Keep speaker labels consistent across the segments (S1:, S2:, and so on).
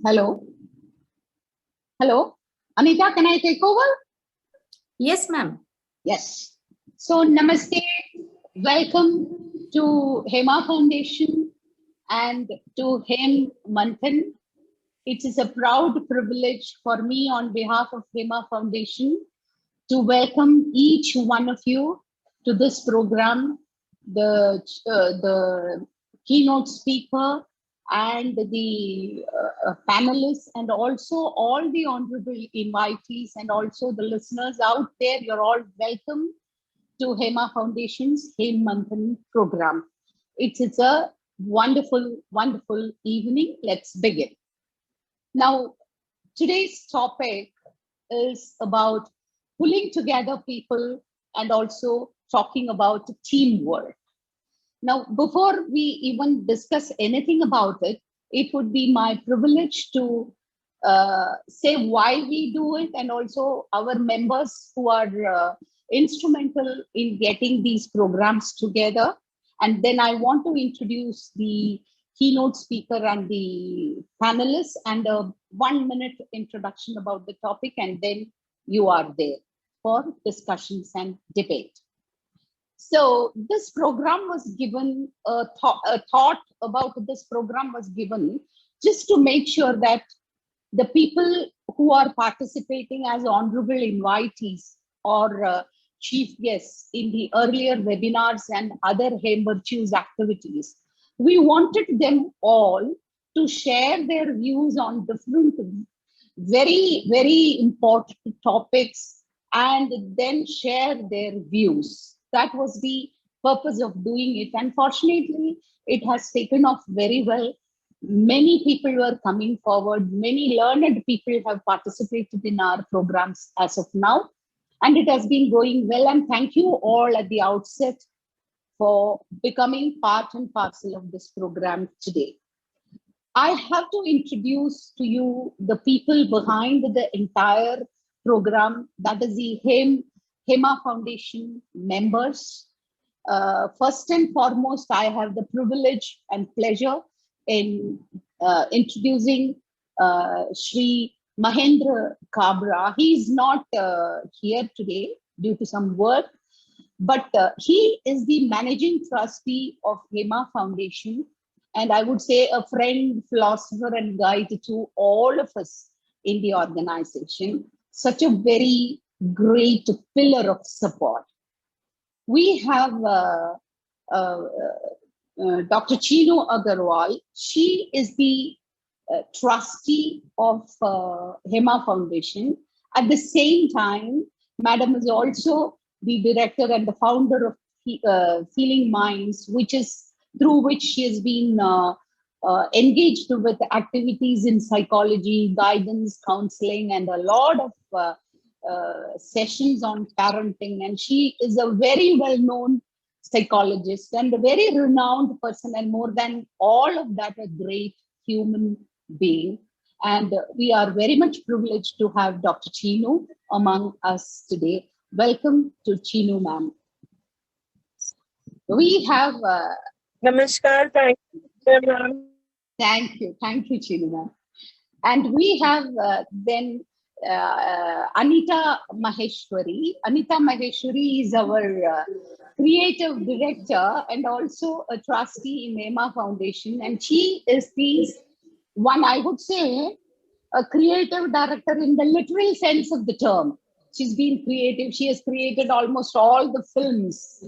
S1: Hello. Hello. Anita, can I take over?
S2: Yes, ma'am.
S1: Yes. So, namaste. Welcome to Hema Foundation and to Manthan. It is a proud privilege for me on behalf of Hema Foundation to welcome each one of you to this program, the keynote speaker and the panelists, and also all the honorable invitees and also the listeners out there. You're all welcome to Hema Foundation's Hem Manthan program. It's a wonderful, wonderful evening. Let's begin. Now, today's topic is about pulling together people and also talking about teamwork. Now, before we even discuss anything about it, it would be my privilege to say why we do it and also our members who are instrumental in getting these programs together. And then I want to introduce the keynote speaker and the panelists and a 1-minute introduction about the topic, and then you are there for discussions and debate. So this program was given, a thought about this program was given just to make sure that the people who are participating as honorable invitees or chief guests in the earlier webinars and other Hem Virtues activities, we wanted them all to share their views on different very, very important topics and then share their views. That was the purpose of doing it. Unfortunately, it has taken off very well. Many people were coming forward. Many learned people have participated in our programs as of now. And it has been going well. And thank you all at the outset for becoming part and parcel of this program today. I have to introduce to you the people behind the entire program, that is the Hema Foundation members. First and foremost, I have the privilege and pleasure in introducing Shri Mahendra Kabra. He is not here today due to some work, but he is the managing trustee of Hema Foundation. And I would say a friend, philosopher, and guide to all of us in the organization. Such a very great pillar of support. We have Dr. Chinu Agarwal. She is the trustee of Hema Foundation. At the same time, Madam is also the director and the founder of Healing Minds, which is through which she has been engaged with activities in psychology, guidance, counseling, and a lot of sessions on parenting. And she is a very well-known psychologist and a very renowned person, and more than all of that, a great human being. And we are very much privileged to have Dr. Chinu among us today. Welcome to Chinu, ma'am. We have
S3: Namaskar, thank you, ma'am.
S1: Thank you, Chinu, ma'am. And we have then Anita Maheshwari. Anita Maheshwari is our creative director and also a trustee in Hema Foundation. And she is the one, I would say, a creative director in the literal sense of the term. She's been creative. She has created almost all the films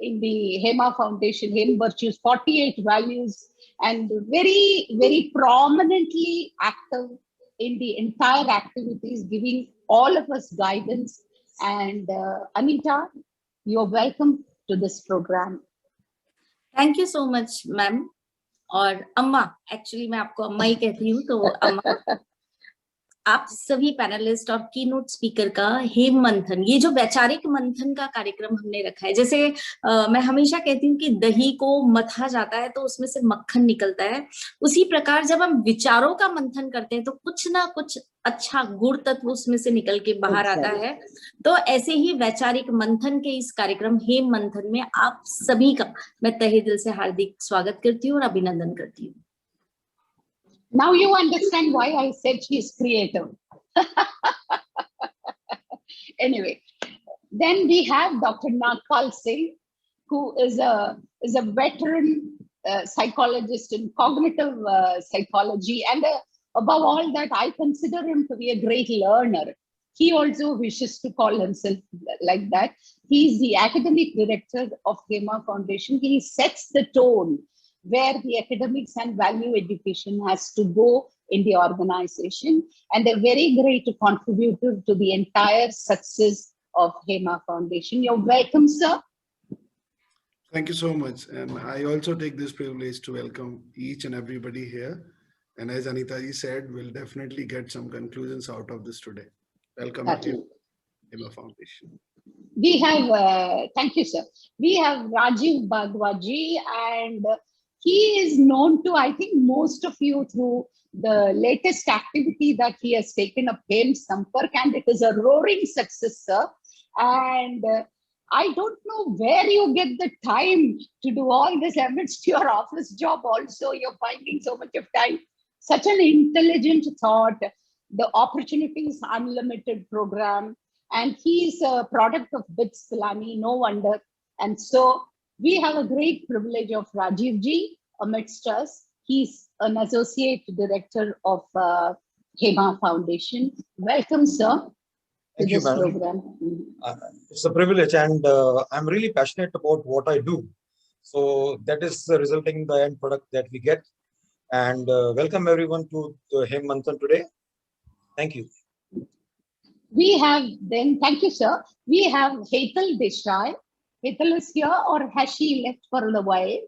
S1: in the Hema Foundation, Hem Virtues, 48 values, and very, very prominently active in the entire activities, giving all of us guidance. And Anita, you're welcome to this program.
S2: Thank you so much, ma'am. और अम्मा, actually मैं आपको अम्मा ही कहती हूँ, तो अम्मा आप सभी पैनलिस्ट और कीनोट स्पीकर का हेम मंथन, ये जो वैचारिक मंथन का कार्यक्रम हमने रखा है, जैसे मैं हमेशा कहती हूँ कि दही को मथा जाता है तो उसमें से मक्खन निकलता है, उसी प्रकार जब हम विचारों का मंथन करते हैं तो कुछ ना कुछ अच्छा गुण तत्व उसमें से निकल के बाहर आता है। तो ऐसे ही वैचारिक मंथन के इस कार्यक्रम हेम मंथन में आप सभी का मैं तहे दिल से हार्दिक स्वागत करती हूँ और अभिनंदन करती हूँ।
S1: Now you understand why I said she is creative. Anyway, then we have Dr. Nakal Singh, who is a veteran psychologist in cognitive psychology, and above all that, I consider him to be a great learner. He also wishes to call himself like that. He is the academic director of Hema Foundation. He sets the tone where the academics and value education has to go in the organization, and a very great contributor to the entire success of Hema Foundation. You're welcome, sir.
S4: Thank you so much. And I also take this privilege to welcome each and everybody here. And as Anita ji said, we'll definitely get some conclusions out of this today. Welcome to Hema Foundation.
S1: We have, thank you, sir. We have Rajiv Bhagwaji, and he is known to, I think, most of you through the latest activity that he has taken up, Hem Sampark, and it is a roaring success, sir. And I don't know where you get the time to do all this amidst your office job. Also, you're finding so much of time. Such an intelligent thought, the Opportunities Unlimited program, and he's a product of BITS Pilani, no wonder. And so we have a great privilege of Rajiv ji amidst us. He's an associate director of Hema Foundation. Welcome, sir.
S5: Thank you, madam.
S1: Program.
S5: It's a privilege, and I'm really passionate about what I do. So that is resulting in the end product that we get. And welcome everyone to the Hem Manthan today. Thank you.
S1: We have then, thank you, sir. We have Hetal Desai. Hetal is here, or has she left for a while?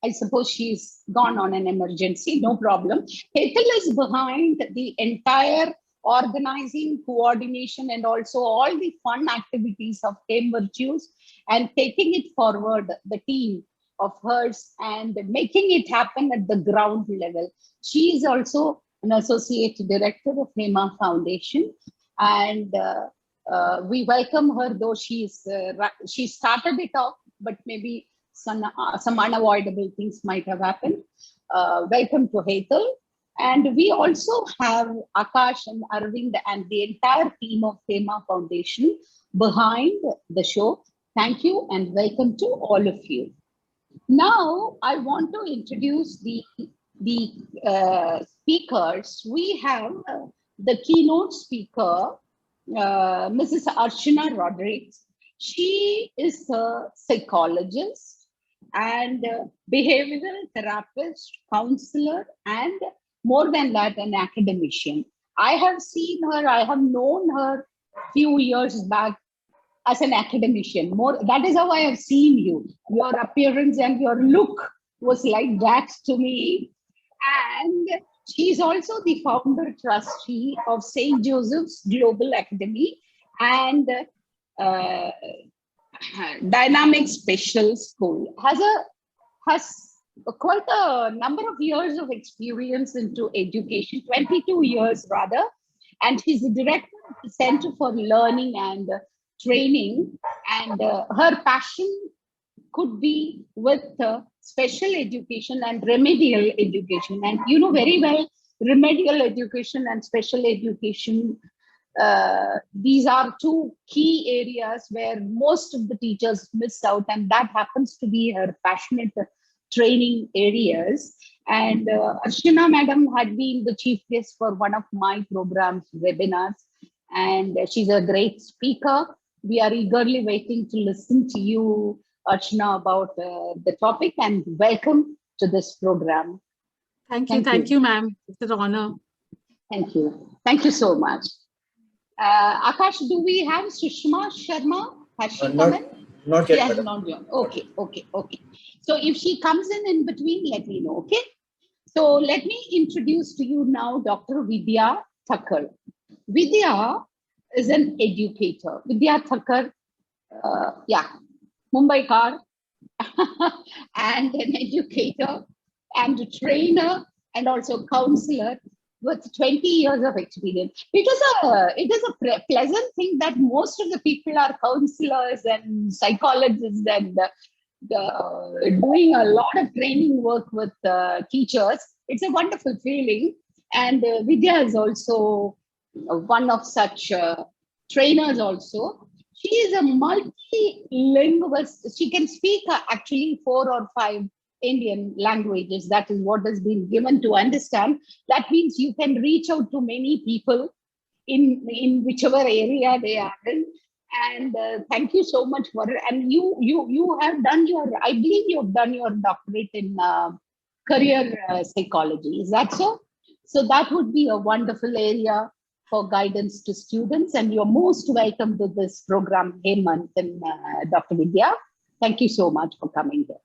S1: I suppose she's gone on an emergency, no problem. Hetal is behind the entire organizing, coordination, and also all the fun activities of Hem Virtues, and taking it forward, the team of hers, and making it happen at the ground level. She is also an associate director of Hema Foundation, and we welcome her, though she started it off, but maybe some unavoidable things might have happened. Welcome to Hetal. And we also have Akash and Arvind and the entire team of Hema Foundation behind the show. Thank you and welcome to all of you. Now, I want to introduce the speakers. We have the keynote speaker, Mrs. Archana Rodriguez. She is a psychologist and behavioral therapist, counselor, and more than that, an academician. I have seen her, I have known her a few years back as an academician. That is how I have seen you. Your appearance and your look was like that to me. And she's also the founder trustee of St. Joseph's Global Academy and Dynamic Special School. Has quite a number of years of experience into education, 22 years rather, and she's the director of the Center for Learning and Training, and her passion could be with special education and remedial education. And you know very well, remedial education and special education these are two key areas where most of the teachers miss out, and that happens to be her passionate training areas. And Arshina madam had been the chief guest for one of my programs, webinars, and she's a great speaker. We are eagerly waiting to listen to you, Archana, about the topic, and welcome to this program.
S6: Thank you, ma'am. It's an honor.
S1: Thank you. Thank you so much. Akash, do we have Sushma Sharma? Has she come in?
S5: Not
S1: She
S5: yet,
S1: has
S5: madam.
S1: not joined. Okay. So if she comes in between, let me know, okay? So let me introduce to you now Dr. Vidya Thakkar. Vidya is an educator. Vidya Thakkar, Mumbai car, and an educator and a trainer and also counselor with 20 years of experience. It is a pleasant thing that most of the people are counselors and psychologists and doing a lot of training work with teachers. It's a wonderful feeling. And Vidya is also one of such trainers also. She is a multilingualist. She can speak actually 4 or 5 Indian languages. That is what has been given to understand. That means you can reach out to many people in whichever area they are in. And thank you so much for it. And you have done your, I believe you have done your doctorate in career psychology. Is that so? So that would be a wonderful area for guidance to students. And you're most welcome to this program, Hemant and Dr. Vidya. Thank you so much for coming here.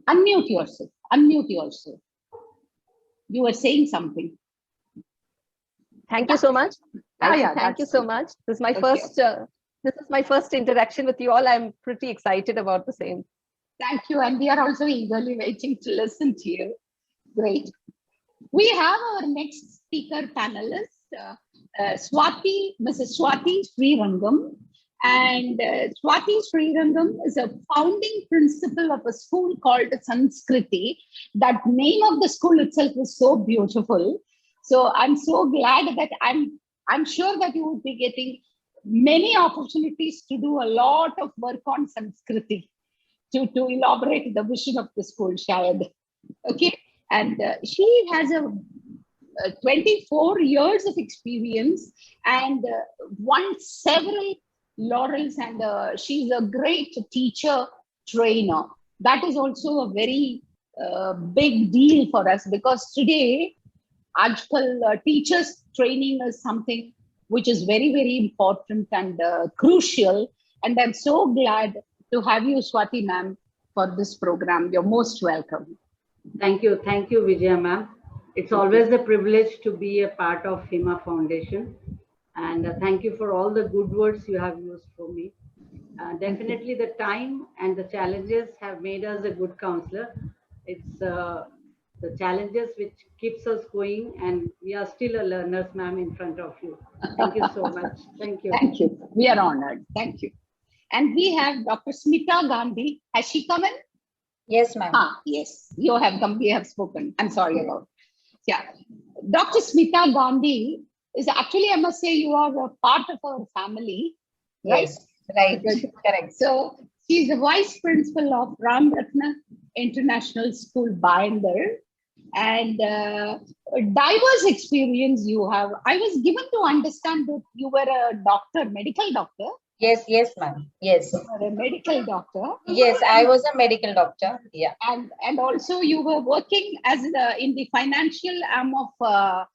S1: Unmute yourself. Unmute yourself. You were saying something.
S7: Thank you so much.
S1: Thank
S7: you so much. This is my first. This is my first interaction with you all. I'm pretty excited about the same.
S1: Thank you, and we are also eagerly waiting to listen to you. Great. We have our next speaker panelist, Mrs. Swati Srirangam. And Swati Srirangam is a founding principal of a school called Sanskriti. That name of the school itself is so beautiful. So I'm so glad that I'm sure that you will be getting many opportunities to do a lot of work on Sanskriti to elaborate the vision of the school, Shayad. Okay. And she has a 24 years of experience and won several laurels, and she's a great teacher trainer. That is also a very big deal for us, because today, teachers training is something which is very, very important and crucial. And I'm so glad to have you, Swati ma'am, for this program. You're most welcome.
S8: Thank you, Vijaya ma'am. It's always a privilege to be a part of HIMA Foundation. And thank you for all the good words you have used for me. Definitely the time and the challenges have made us a good counselor. It's the challenges which keeps us going, and we are still a learners, ma'am, in front of you. Thank you so much. Thank you.
S1: Thank you. We are honored. Thank you. And we have Dr. Smita Gandhi. Has she come in?
S9: Yes, ma'am.
S1: Yes, you have come. We have spoken. I'm sorry about it. Yeah. Dr. Smita Gandhi is actually, I must say, you are a part of our family, right?
S9: Yes, right. Correct.
S1: So she's the vice principal of Ram Ratna International School, Binder, and a diverse experience you have. I was given to understand that you were a doctor, medical doctor.
S9: Yes, ma'am. Yes.
S1: You were a medical doctor.
S9: Yes, I was a medical doctor. Yeah.
S1: And also you were working as in the financial arm of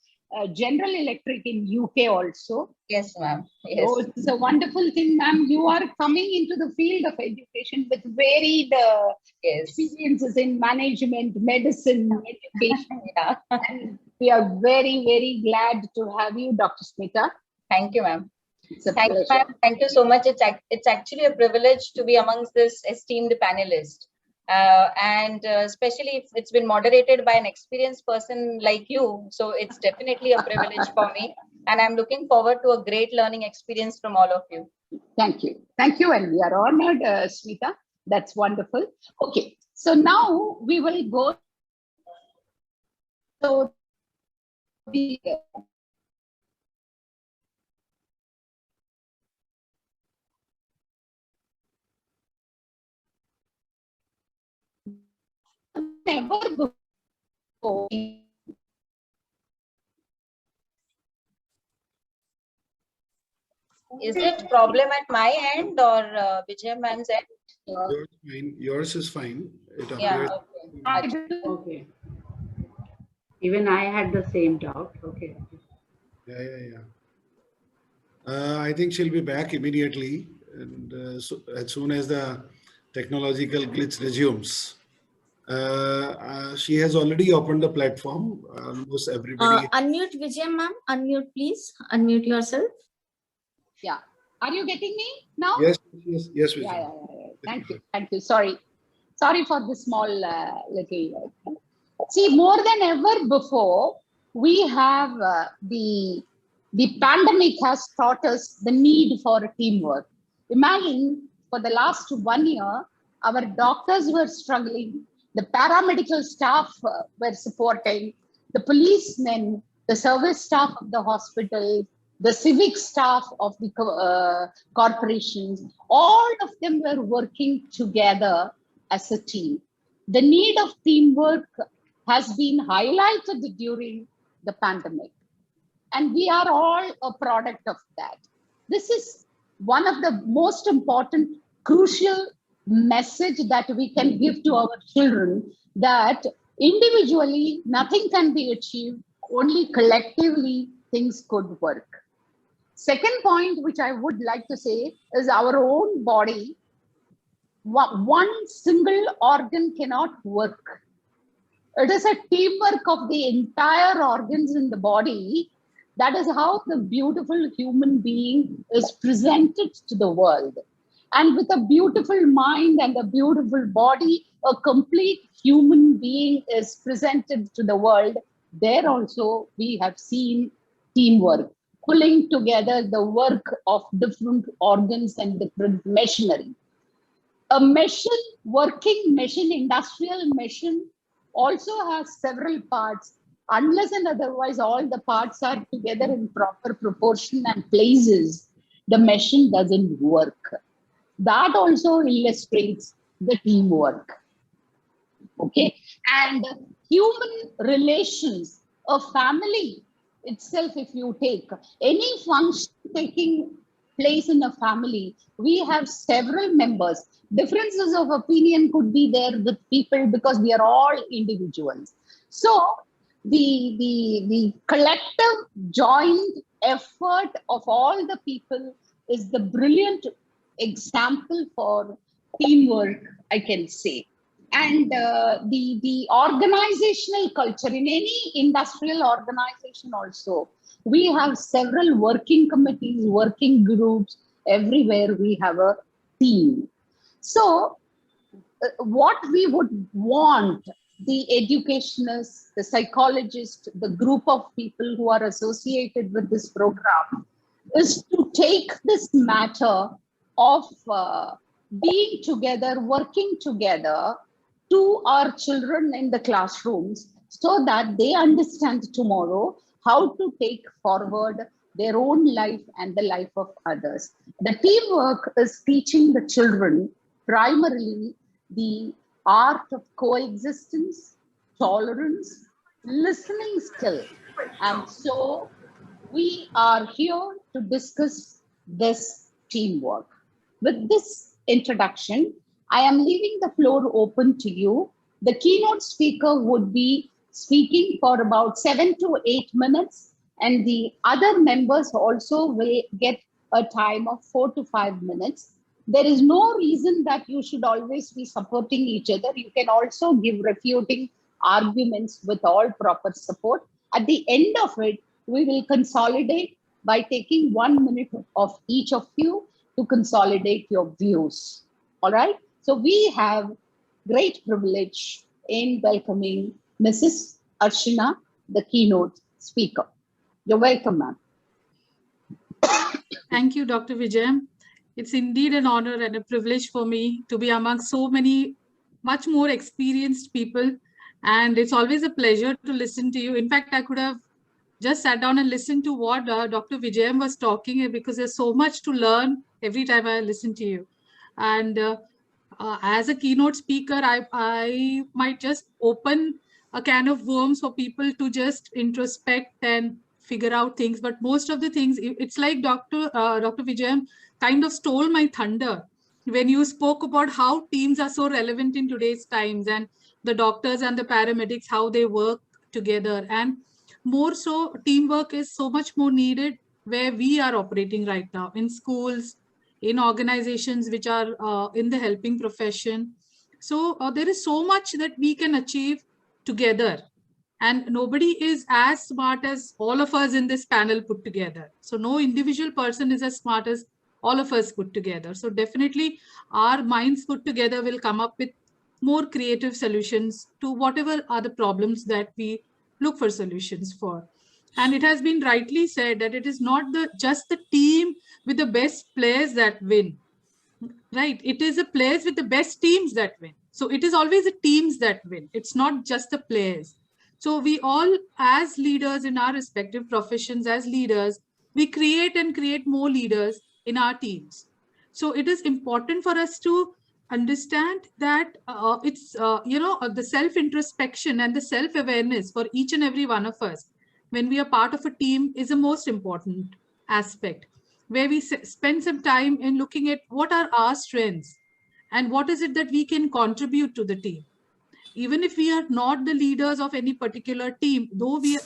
S1: General Electric in UK also.
S9: Yes, ma'am. Yes.
S1: So it's a wonderful thing, ma'am. You are coming into the field of education with varied experiences in management, medicine, education.
S9: Yeah.
S1: And we are very, very glad to have you, Dr. Smita.
S9: Thank you, ma'am.
S1: Thank you,
S9: ma'am. Thank you so much. It's actually a privilege to be amongst this esteemed panelist. And especially if it's been moderated by an experienced person like you. So it's definitely a privilege for me. And I'm looking forward to a great learning experience from all of you.
S1: Thank you. Thank you. And we are honored, Smita. That's wonderful. Okay. So now we will go. So the ever before.
S9: Is it problem at my end or Vijay ma'am's end?
S4: Yours is fine. It
S9: Yeah,
S4: appears.
S9: okay.
S8: Okay. Even I had the same doubt. Okay.
S4: Yeah. I think she'll be back immediately, and so as soon as the technological glitch resumes. She has already opened the platform. Almost everybody.
S2: Unmute Vijay ma'am. Unmute please. Unmute yourself.
S1: Yeah. Are you getting me now?
S4: Yes. Vijay.
S1: Yeah. Thank you. Sorry for the small little. See, more than ever before, we have the pandemic has taught us the need for teamwork. Imagine for the last 1 year, our doctors were struggling, the paramedical staff were supporting, the policemen, the service staff of the hospital, the civic staff of the corporations, all of them were working together as a team. The need of teamwork has been highlighted during the pandemic. And we are all a product of that. This is one of the most important, crucial message that we can give to our children, that individually nothing can be achieved, only collectively things could work. Second point, which I would like to say, is our own body. One single organ cannot work. It is a teamwork of the entire organs in the body. That is how the beautiful human being is presented to the world. And with a beautiful mind and a beautiful body, a complete human being is presented to the world. There also we have seen teamwork, pulling together the work of different organs and different machinery. A machine, working machine, industrial machine also has several parts. Unless and otherwise all the parts are together in proper proportion and places, the machine doesn't work. That also illustrates the teamwork. Okay, and human relations, a family itself, if you take any function taking place in a family, we have several members. Differences of opinion could be there with people because we are all individuals. So the collective joint effort of all the people is the brilliant example for teamwork, I can say. And the organizational culture in any industrial organization also, we have several working committees, working groups. Everywhere we have a team. So what we would want the educationists, the psychologists, the group of people who are associated with this program is to take this matter of being together, working together to our children in the classrooms so that they understand tomorrow how to take forward their own life and the life of others. The teamwork is teaching the children primarily the art of coexistence, tolerance, listening skill. And so we are here to discuss this teamwork. With this introduction, I am leaving the floor open to you. The keynote speaker would be speaking for about 7 to 8 minutes, and the other members also will get a time of 4 to 5 minutes. There is no reason that you should always be supporting each other. You can also give refuting arguments with all proper support. At the end of it, we will consolidate by taking 1 minute of each of you to consolidate your views. All right. So we have great privilege in welcoming Mrs. Archana, the keynote speaker. You're welcome, ma'am.
S6: Thank you, Dr. Vijay. It's indeed an honor and a privilege for me to be among so many much more experienced people. And it's always a pleasure to listen to you. In fact, I could have just sat down and listened to what Dr. Vijay was talking, because there's so much to learn every time I listen to you. And as a keynote speaker, I might just open a can of worms for people to just introspect and figure out things. But most of the things, it's like Dr. Vijayam kind of stole my thunder when you spoke about how teams are so relevant in today's times, and the doctors and the paramedics, how they work together. And more so, teamwork is so much more needed where we are operating right now, in schools, in organizations which are in the helping profession. So there is so much that we can achieve together, and nobody is as smart as all of us in this panel put together. So no individual person is as smart as all of us put together. So definitely our minds put together will come up with more creative solutions to whatever are the problems that we look for solutions for. And it has been rightly said that it is not just the team with the best players that win, right? It is the players with the best teams that win. So it is always the teams that win. It's not just the players. So we all, as leaders in our respective professions, as leaders, we create and create more leaders in our teams. So it is important for us to understand that it's, the self-introspection and the self-awareness for each and every one of us when we are part of a team is the most important aspect, where we spend some time in looking at what are our strengths and what is it that we can contribute to the team. Even if we are not the leaders of any particular team, though we are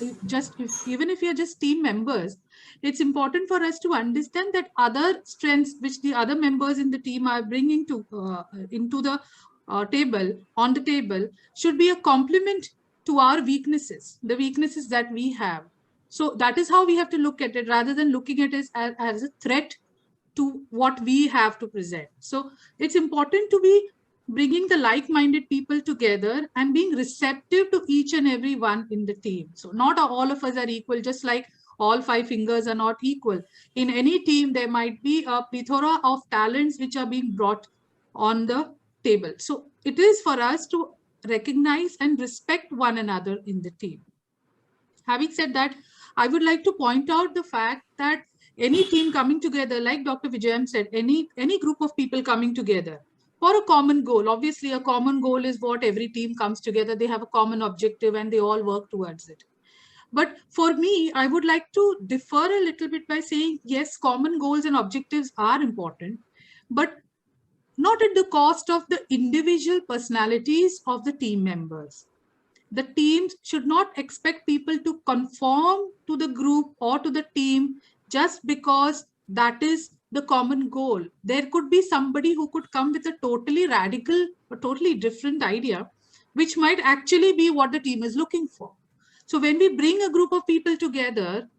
S6: even if we are just team members, it's important for us to understand that other strengths which the other members in the team are bringing to into the on the table should be a complement to our weaknesses, the weaknesses that we have. So that is how we have to look at it, rather than looking at it as a threat to what we have to present. So it's important to be bringing the like-minded people together and being receptive to each and every one in the team. So not all of us are equal, just like all 5 fingers are not equal. In any team, there might be a plethora of talents which are being brought on the table. So it is for us to recognize and respect one another in the team. Having said that, I would like to point out the fact that any team coming together, like Dr. Vijayam said, any group of people coming together for a common goal. Obviously, a common goal is what every team comes together. They have a common objective and they all work towards it. But for me, I would like to differ a little bit by saying, yes, common goals and objectives are important, but not at the cost of the individual personalities of the team members. The teams should not expect people to conform to the group or to the team just because that is the common goal. There could be somebody who could come with a totally radical or totally different idea, which might actually be what the team is looking for. So when we bring a group of people together,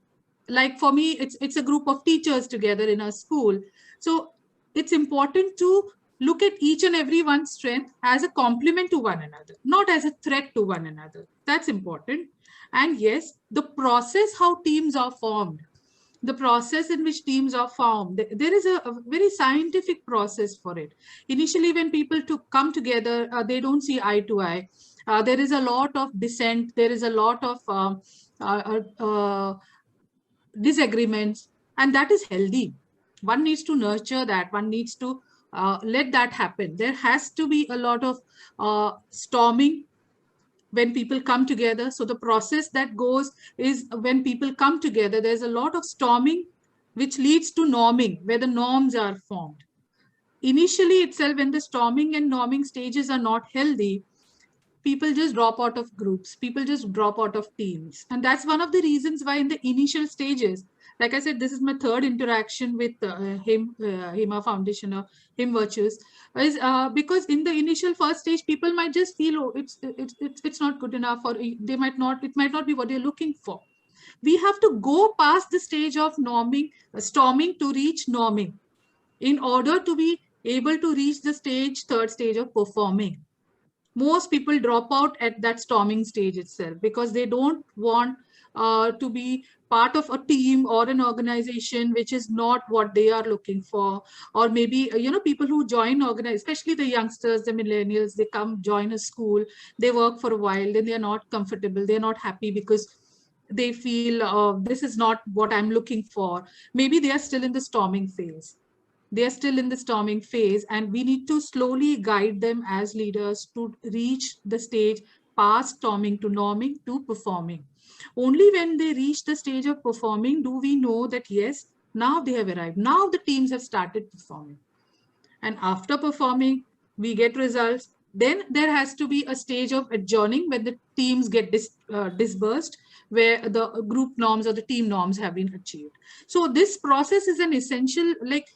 S6: like for me, it's a group of teachers together in a school. So it's important to look at each and every one's strength as a complement to one another, not as a threat to one another. That's important. And yes, the process how teams are formed, the process in which teams are formed, there is a very scientific process for it. Initially, when people come together, they don't see eye to eye. There is a lot of dissent. There is a lot of disagreements, and that is healthy. One needs to nurture that. One needs to let that happen. There has to be a lot of storming when people come together. So the process that goes is when people come together, there's a lot of storming, which leads to norming, where the norms are formed. Initially itself, when the storming and norming stages are not healthy, people just drop out of groups, people just drop out of teams. And that's one of the reasons why in the initial stages, like I said, this is my third interaction with HEMA Foundation or HIM Virtues, is because in the initial first stage, people might just feel, oh, it's not good enough, or it might not be what they're looking for. We have to go past the stage of norming, storming to reach norming in order to be able to reach the third stage of performing. Most people drop out at that storming stage itself because they don't want to be part of a team or an organization which is not what they are looking for. Or maybe, people who join especially the youngsters, the millennials, they come join a school, they work for a while, then they're not comfortable, they're not happy because they feel this is not what I'm looking for. Maybe they are still in the storming phase. They are still in the storming phase, and we need to slowly guide them as leaders to reach the stage past storming to norming to performing. Only when they reach the stage of performing do we know that, yes, now they have arrived. Now the teams have started performing. And after performing, we get results. Then there has to be a stage of adjourning when the teams get disbursed, where the group norms or the team norms have been achieved. So this process is an essential, like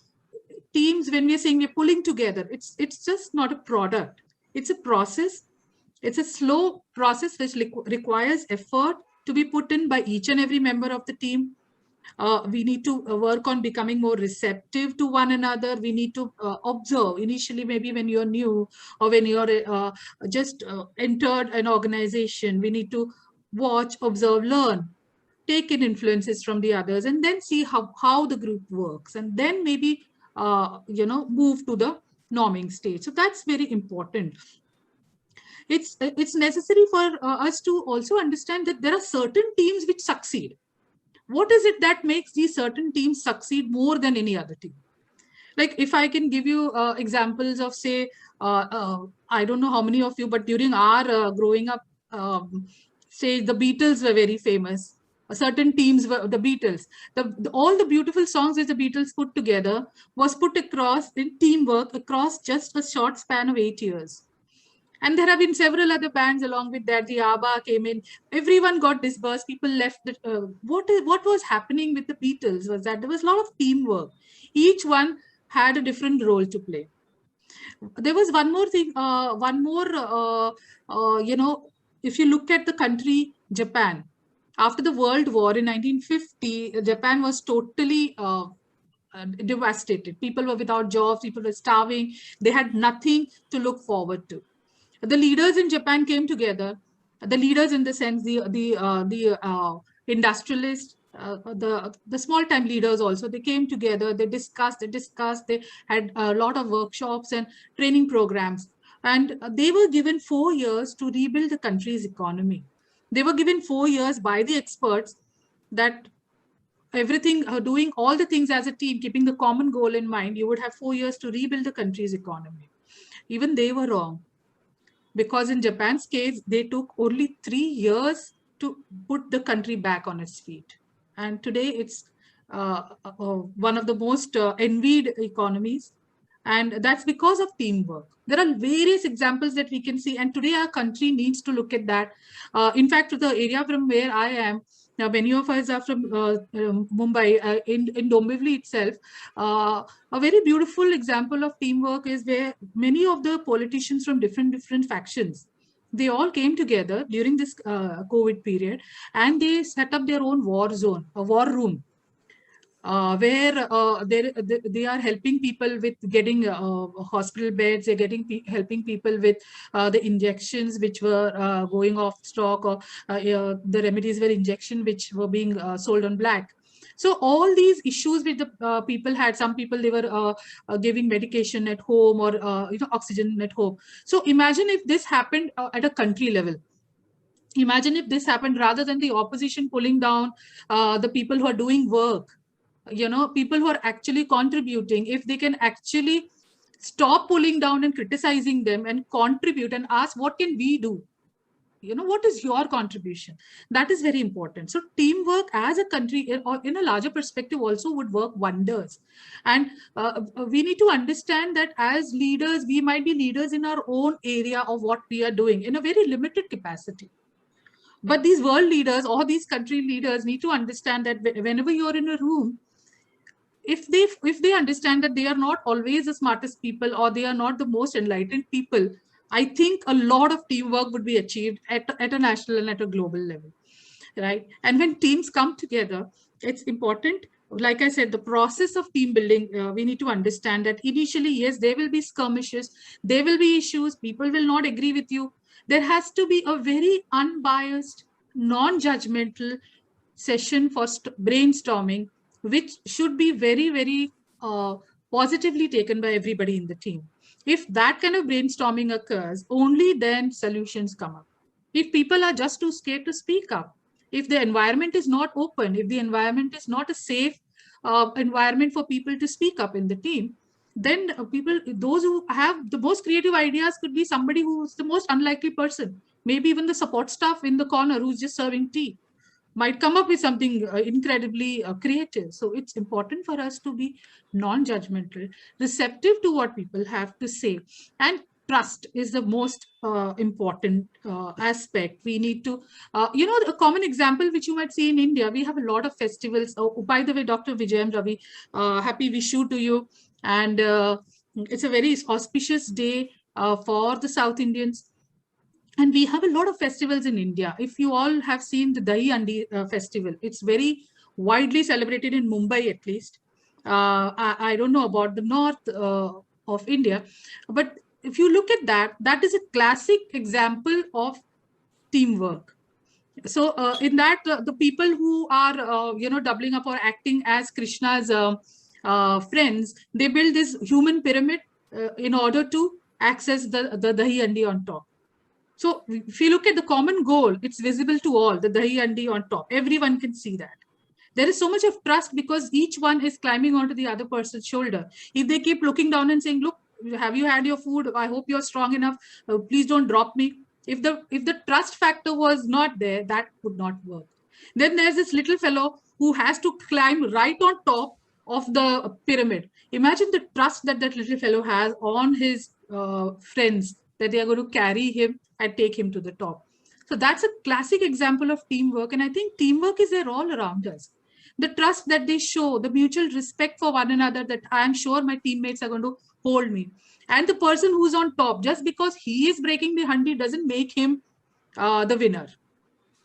S6: teams, when we're saying we're pulling together, it's just not a product. It's a process. It's a slow process which requires effort to be put in by each and every member of the team. We need to work on becoming more receptive to one another. We need to observe initially, maybe when you're new or when you're just entered an organization. We need to watch, observe, learn, take in influences from the others, and then see how the group works, and then maybe move to the norming stage. So that's very important. It's necessary for us to also understand that there are certain teams which succeed. What is it that makes these certain teams succeed more than any other team? Like, if I can give you examples of, say, I don't know how many of you, but during our growing up, say the Beatles were very famous. Certain teams were the Beatles. All the beautiful songs which the Beatles put together was put across in teamwork across just a short span of 8 years. And there have been several other bands along with that. The ABBA came in. Everyone got dispersed. People left. What was happening with the Beatles was that there was a lot of teamwork. Each one had a different role to play. There was one more thing. If you look at the country Japan, after the World War in 1950, Japan was totally devastated. People were without jobs. People were starving. They had nothing to look forward to. The leaders in Japan came together. The leaders, in the sense, the industrialists, the small time leaders also, they came together. They discussed. They had a lot of workshops and training programs, and they were given 4 years to rebuild the country's economy. They were given 4 years by the experts that everything, doing all the things as a team, keeping the common goal in mind, you would have 4 years to rebuild the country's economy. Even they were wrong. Because in Japan's case, they took only 3 years to put the country back on its feet. And today it's one of the most envied economies. And that's because of teamwork. There are various examples that we can see. And today our country needs to look at that. In fact, to the area from where I am, now, many of us are from Mumbai, in Dombivli itself. A very beautiful example of teamwork is where many of the politicians from different factions, they all came together during this COVID period, and they set up their own war zone, a war room, where they are helping people with getting hospital beds. They're helping people with the injections which were going off stock, or the remedies were injection which were being sold on black. So all these issues which the people had, some people, they were giving medication at home, or oxygen at home. So imagine if this happened at a country level. Imagine if this happened, rather than the opposition pulling down the people who are doing work, people who are actually contributing. If they can actually stop pulling down and criticizing them and contribute and ask, what can we do? What is your contribution? That is very important. So teamwork as a country, or in a larger perspective, also would work wonders. And we need to understand that as leaders, we might be leaders in our own area of what we are doing in a very limited capacity. But these world leaders or these country leaders need to understand that whenever you're in a room, if they understand that they are not always the smartest people, or they are not the most enlightened people, I think a lot of teamwork would be achieved at a national and at a global level, right? And when teams come together, it's important. Like I said, the process of team building, we need to understand that initially, yes, there will be skirmishes, there will be issues, people will not agree with you. There has to be a very unbiased, non-judgmental session for brainstorming, which should be very, very positively taken by everybody in the team. If that kind of brainstorming occurs, only then solutions come up. If people are just too scared to speak up, if the environment is not open, if the environment is not a safe environment for people to speak up in the team, then those who have the most creative ideas could be somebody who's the most unlikely person. Maybe even the support staff in the corner who's just serving tea might come up with something incredibly creative. So it's important for us to be non-judgmental, receptive to what people have to say, and trust is the most important aspect. We need to, a common example which you might see in India, we have a lot of festivals. Oh, by the way, Dr. Vijayam Ravi, happy Vishu to you. And it's a very auspicious day for the South Indians. And we have a lot of festivals in India. If you all have seen the Dahi Handi festival, it's very widely celebrated in Mumbai, at least. I don't know about the north of India, but if you look at that, that is a classic example of teamwork. So in that, the people who are, doubling up or acting as Krishna's friends, they build this human pyramid in order to access the Dahi Handi on top. So if you look at the common goal, it's visible to all, the dahi handi on top. Everyone can see that. There is so much of trust because each one is climbing onto the other person's shoulder. If they keep looking down and saying, look, have you had your food? I hope you're strong enough. Please don't drop me. If the trust factor was not there, that would not work. Then there's this little fellow who has to climb right on top of the pyramid. Imagine the trust that that little fellow has on his friends, that they are going to carry him and take him to the top. So that's a classic example of teamwork. And I think teamwork is there all around us. The trust that they show, the mutual respect for one another, that I am sure my teammates are going to hold me. And the person who's on top, just because he is breaking the handi doesn't make him the winner,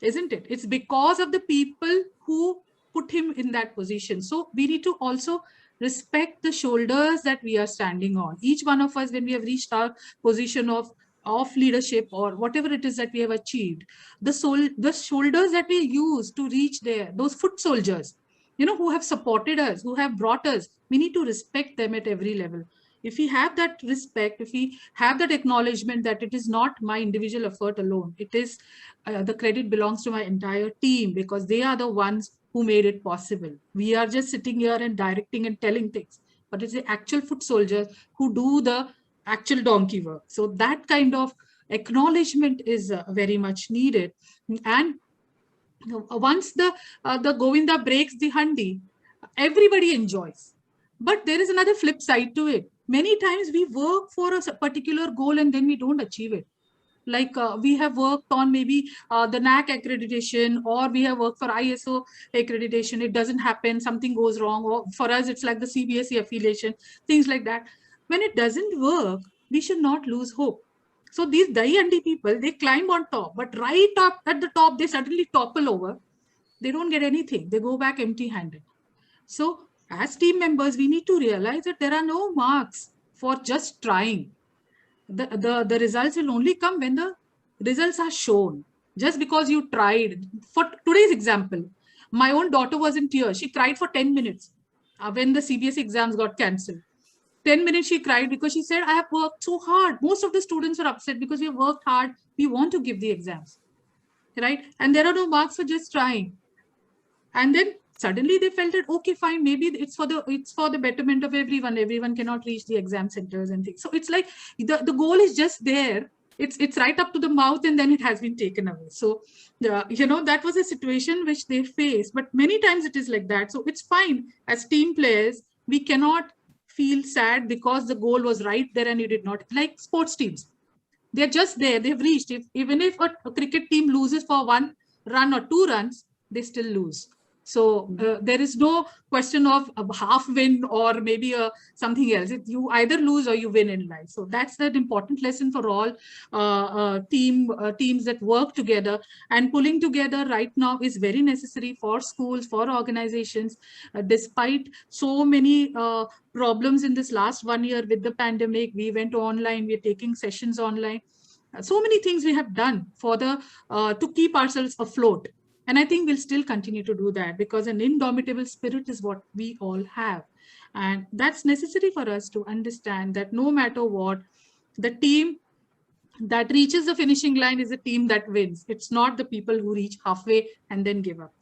S6: isn't it? It's because of the people who put him in that position. So we need to also respect the shoulders that we are standing on. Each one of us, when we have reached our position of leadership or whatever it is that we have achieved, the shoulders that we use to reach there, those foot soldiers, who have supported us, who have brought us, we need to respect them at every level. If we have that respect, if we have that acknowledgement that it is not my individual effort alone, it is the credit belongs to my entire team because they are the ones who made it possible. We are just sitting here and directing and telling things, but it's the actual foot soldiers who do the actual donkey work. So that kind of acknowledgement is very much needed. And once the Govinda breaks the handi, everybody enjoys. But there is another flip side to it. Many times we work for a particular goal and then we don't achieve it. Like we have worked on maybe the NAC accreditation, or we have worked for ISO accreditation. It doesn't happen, something goes wrong. Or for us, it's like the CBSE affiliation, things like that. When it doesn't work, we should not lose hope. So these dahi handi people, they climb on top, but right up at the top, they suddenly topple over. They don't get anything. They go back empty-handed. So as team members, we need to realize that there are no marks for just trying. The results will only come when the results are shown. Just because you tried. For today's example, my own daughter was in tears. She cried for 10 minutes when the CBSE exams got cancelled. 10 minutes she cried because she said, I have worked so hard. Most of the students are upset because we have worked hard. We want to give the exams, right? And there are no marks for just trying. And then suddenly they felt that, okay, fine, maybe it's for the betterment of everyone. Everyone cannot reach the exam centers and things. So it's like the goal is just there. It's right up to the mouth and then it has been taken away. So, that was a situation which they faced, but many times it is like that. So it's fine. As team players, we cannot feel sad because the goal was right there and you did not. Like sports teams, they're just there. They've reached. Even if a cricket team loses for 1 run or 2 runs, they still lose. So there is no question of a half win or maybe something else. You either lose or you win in life. So that's an important lesson for all teams that work together. And pulling together right now is very necessary for schools, for organizations. Despite so many problems in this last 1 year with the pandemic, we went online. We're taking sessions online. So many things we have done for to keep ourselves afloat. And I think we'll still continue to do that because an indomitable spirit is what we all have. And that's necessary for us to understand that no matter what, the team that reaches the finishing line is a team that wins. It's not the people who reach halfway and then give up.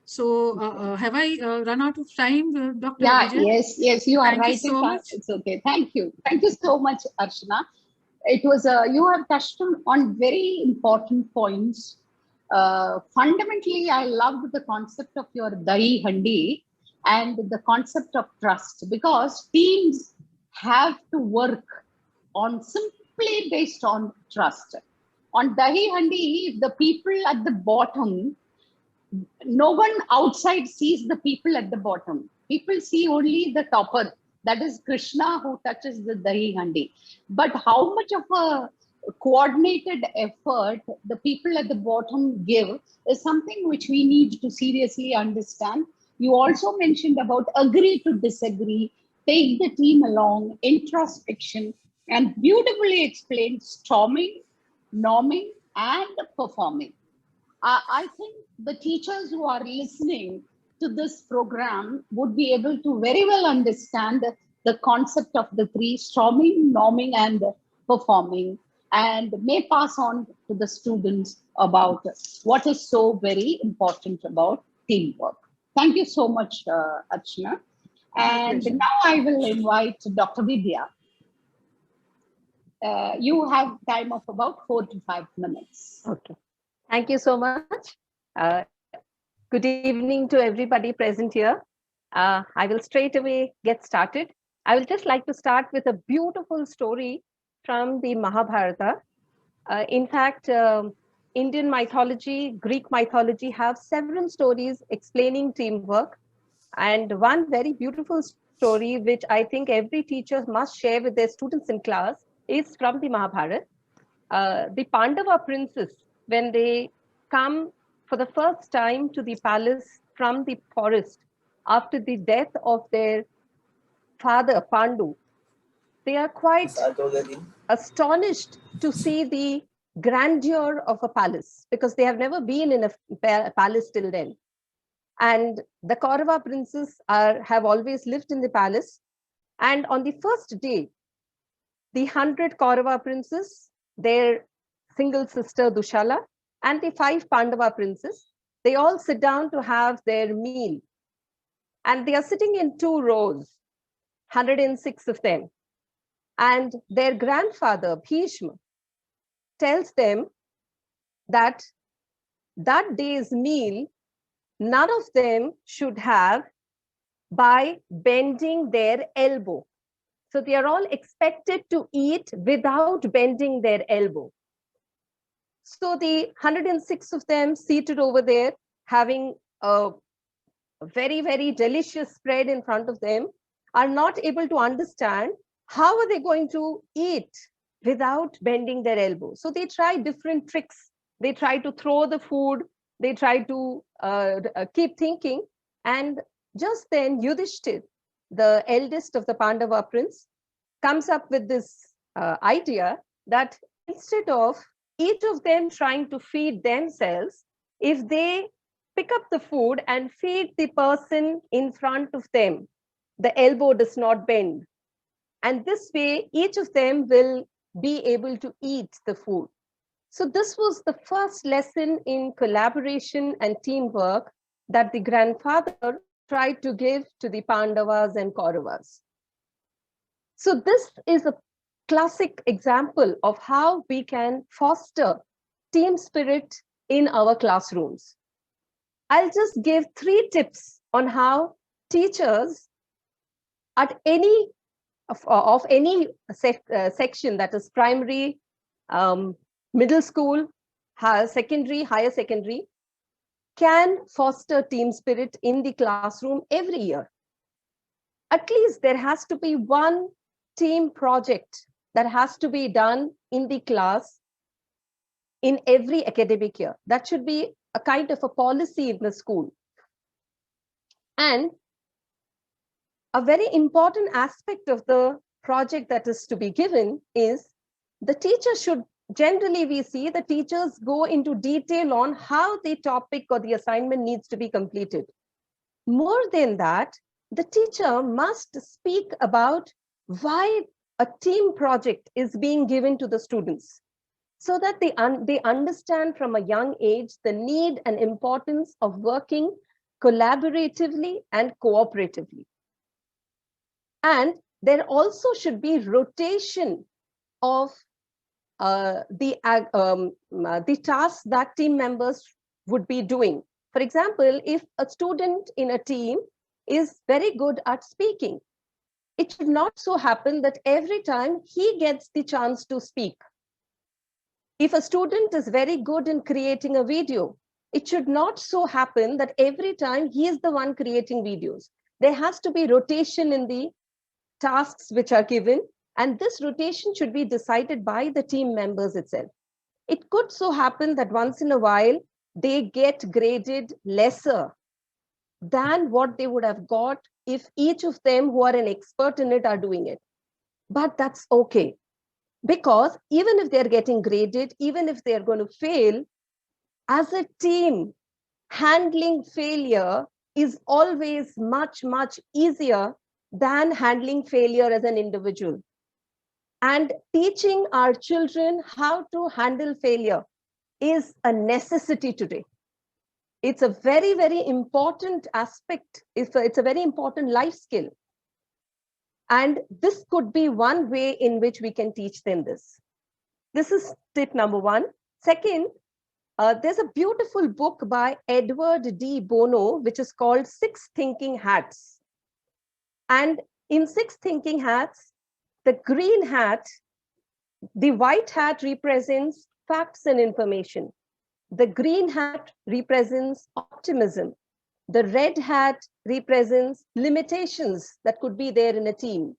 S6: So have I run out of time, Dr.
S1: Yeah,
S6: Vijay?
S1: yes, you are
S6: Thank you
S1: right in
S6: so
S1: time.
S6: much.
S1: It's okay. Thank you so much, Archana. It was you have touched on very important points. Fundamentally, I loved the concept of your dahi handi and the concept of trust, because teams have to work on simply based on trust. On dahi handi, if the people at the bottom, no one outside sees the people at the bottom. People see only the topper. That is Krishna who touches the dahi handi. But how much of a coordinated effort the people at the bottom give is something which we need to seriously understand. You also mentioned about agree to disagree, take the team along, introspection, and beautifully explained storming, norming, and performing. I think the teachers who are listening to this program would be able to very well understand the concept of the three: storming, norming, and performing, and may pass on to the students about what is so very important about teamwork. Thank you so much, Archana.
S6: My
S1: And
S6: pleasure.
S1: now I will invite Dr. Vidya. You have time of about 4 to 5 minutes.
S7: Okay. Thank you so much. Good evening to everybody present here. I will straight away get started. I will just like to start with a beautiful story from the Mahabharata. In fact, Indian mythology, Greek mythology have several stories explaining teamwork. And one very beautiful story, which I think every teacher must share with their students in class, is from the Mahabharata. The Pandava princes, when they come for the first time to the palace from the forest after the death of their father Pandu, they are quite astonished to see the grandeur of a palace, because they have never been in a palace till then. And the Kaurava princes have always lived in the palace. And on the first day, the 100 Kaurava princes, their single sister Dushala, and the 5 Pandava princes, they all sit down to have their meal. And they are sitting in 2 rows, 106 of them. And their grandfather, Bhishma, tells them that that day's meal, none of them should have by bending their elbow. So they are all expected to eat without bending their elbow. So the 106 of them seated over there, having a very, very delicious spread in front of them, are not able to understand how are they going to eat without bending their elbow. So they try different tricks. They try to throw the food. They try to keep thinking. And just then Yudhishthir, the eldest of the Pandava prince, comes up with this idea that instead of each of them trying to feed themselves, if they pick up the food and feed the person in front of them, the elbow does not bend. And this way, each of them will be able to eat the food. So this was the first lesson in collaboration and teamwork that the grandfather tried to give to the Pandavas and Kauravas. So this is a classic example of how we can foster team spirit in our classrooms. I'll just give 3 tips on how teachers at any of any section, that is primary, middle school, secondary, higher secondary, can foster team spirit in the classroom every year. At least there has to be one team project that has to be done in the class in every academic year. That should be a kind of a policy in the school. And a very important aspect of the project that is to be given is the teacher should, generally we see the teachers go into detail on how the topic or the assignment needs to be completed. More than that, the teacher must speak about why a team project is being given to the students, so that they understand from a young age the need and importance of working collaboratively and cooperatively. And there also should be rotation of the tasks that team members would be doing. For example, if a student in a team is very good at speaking, it should not so happen that every time he gets the chance to speak. If a student is very good in creating a video, it should not so happen that every time he is the one creating videos. There has to be rotation in the tasks which are given, and this rotation should be decided by the team members itself. It could so happen that once in a while, they get graded lesser than what they would have got if each of them who are an expert in it are doing it. But that's okay. Because even if they're getting graded, even if they're going to fail, as a team, handling failure is always much, much easier than handling failure as an individual. And teaching our children how to handle failure is a necessity today. It's a very, very important aspect. It's a very important life skill. And this could be one way in which we can teach them this. This is tip number one. Second, there's a beautiful book by Edward D. Bono, which is called Six Thinking Hats. And in Six Thinking Hats, the green hat, the white hat represents facts and information. The green hat represents optimism. The red hat represents limitations that could be there in a team.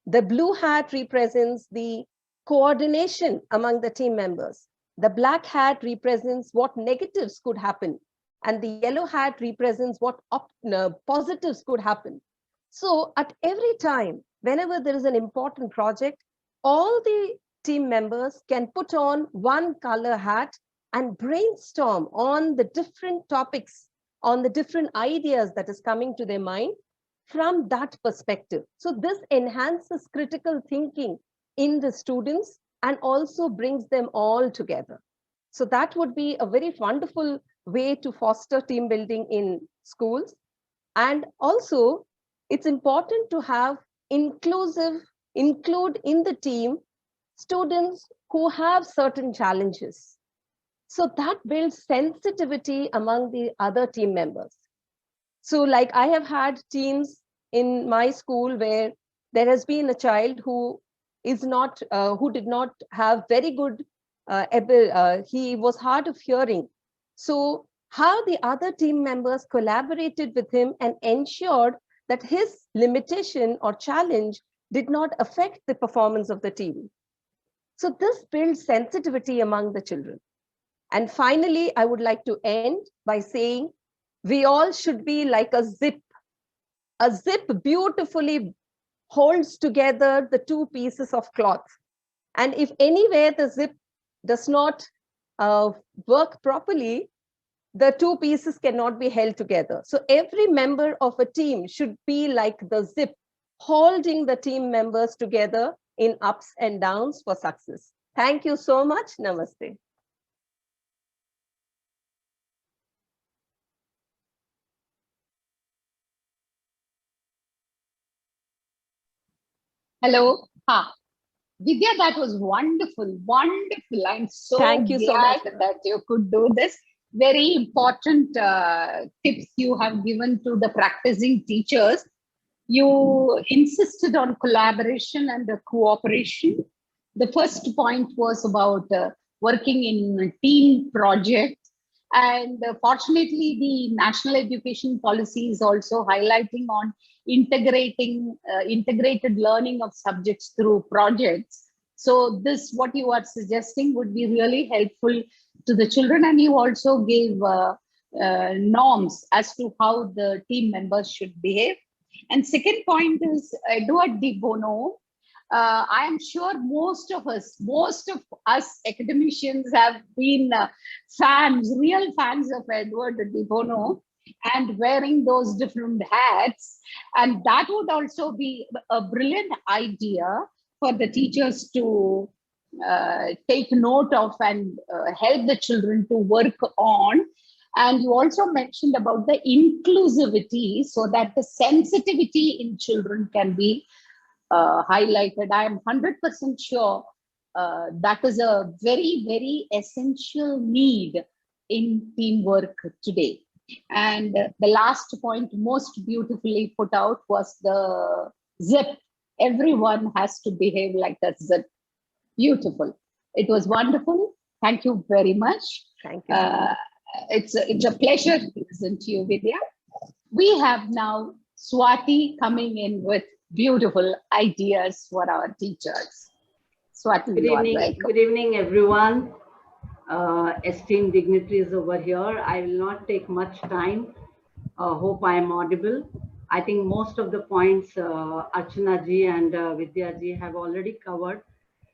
S7: The blue hat represents the coordination among the team members. The black hat represents what negatives could happen. And the yellow hat represents what positives could happen. So at every time, whenever there is an important project, all the team members can put on one color hat and brainstorm on the different topics, on the different ideas that is coming to their mind from that perspective. So this enhances critical thinking in the students and also brings them all together. So that would be a very wonderful way to foster team building in schools. And also, it's important to have include in the team students who have certain challenges. So that builds sensitivity among the other team members. So like I have had teams in my school where there has been a child who is not, who did not have very good, he was hard of hearing. So how the other team members collaborated with him and ensured that his limitation or challenge did not affect the performance of the team. So this builds sensitivity among the children. And finally, I would like to end by saying, we all should be like a zip. A zip beautifully holds together the two pieces of cloth. And if anywhere the zip does not work properly, the two pieces cannot be held together. So every member of a team should be like the zip, holding the team members together in ups and downs for success. Thank you so much. Namaste.
S1: Hello. Vidya, that was wonderful, wonderful. I'm so
S7: Thank you so
S1: glad
S7: much.
S1: that you could do this. Very important tips you have given to the practicing teachers. You insisted on collaboration and cooperation. The first point was about working in team projects. And fortunately, the national education policy is also highlighting on integrated learning of subjects through projects. So this, what you are suggesting, would be really helpful to the children. And you also gave norms as to how the team members should behave. And second point is Edward de Bono. I am sure most of us academicians have been real fans of Edward de Bono and wearing those different hats. And that would also be a brilliant idea for the teachers to take note of and help the children to work on. And you also mentioned about the inclusivity so that the sensitivity in children can be highlighted. I am 100% sure that is a very, very essential need in teamwork today. And the last point, most beautifully put out, was the zip. Everyone has to behave like a zip. Beautiful. It was wonderful. Thank you very much.
S7: Thank you so much.
S1: It's a pleasure to listen to you, Vidya. We have now Swati coming in with beautiful ideas for our teachers. Swati,
S8: Good
S1: you are
S8: evening.
S1: welcome.
S8: Good evening, everyone. Esteemed dignitaries over here. I will not take much time. Hope I am audible. I think most of the points Archana ji and Vidya ji have already covered.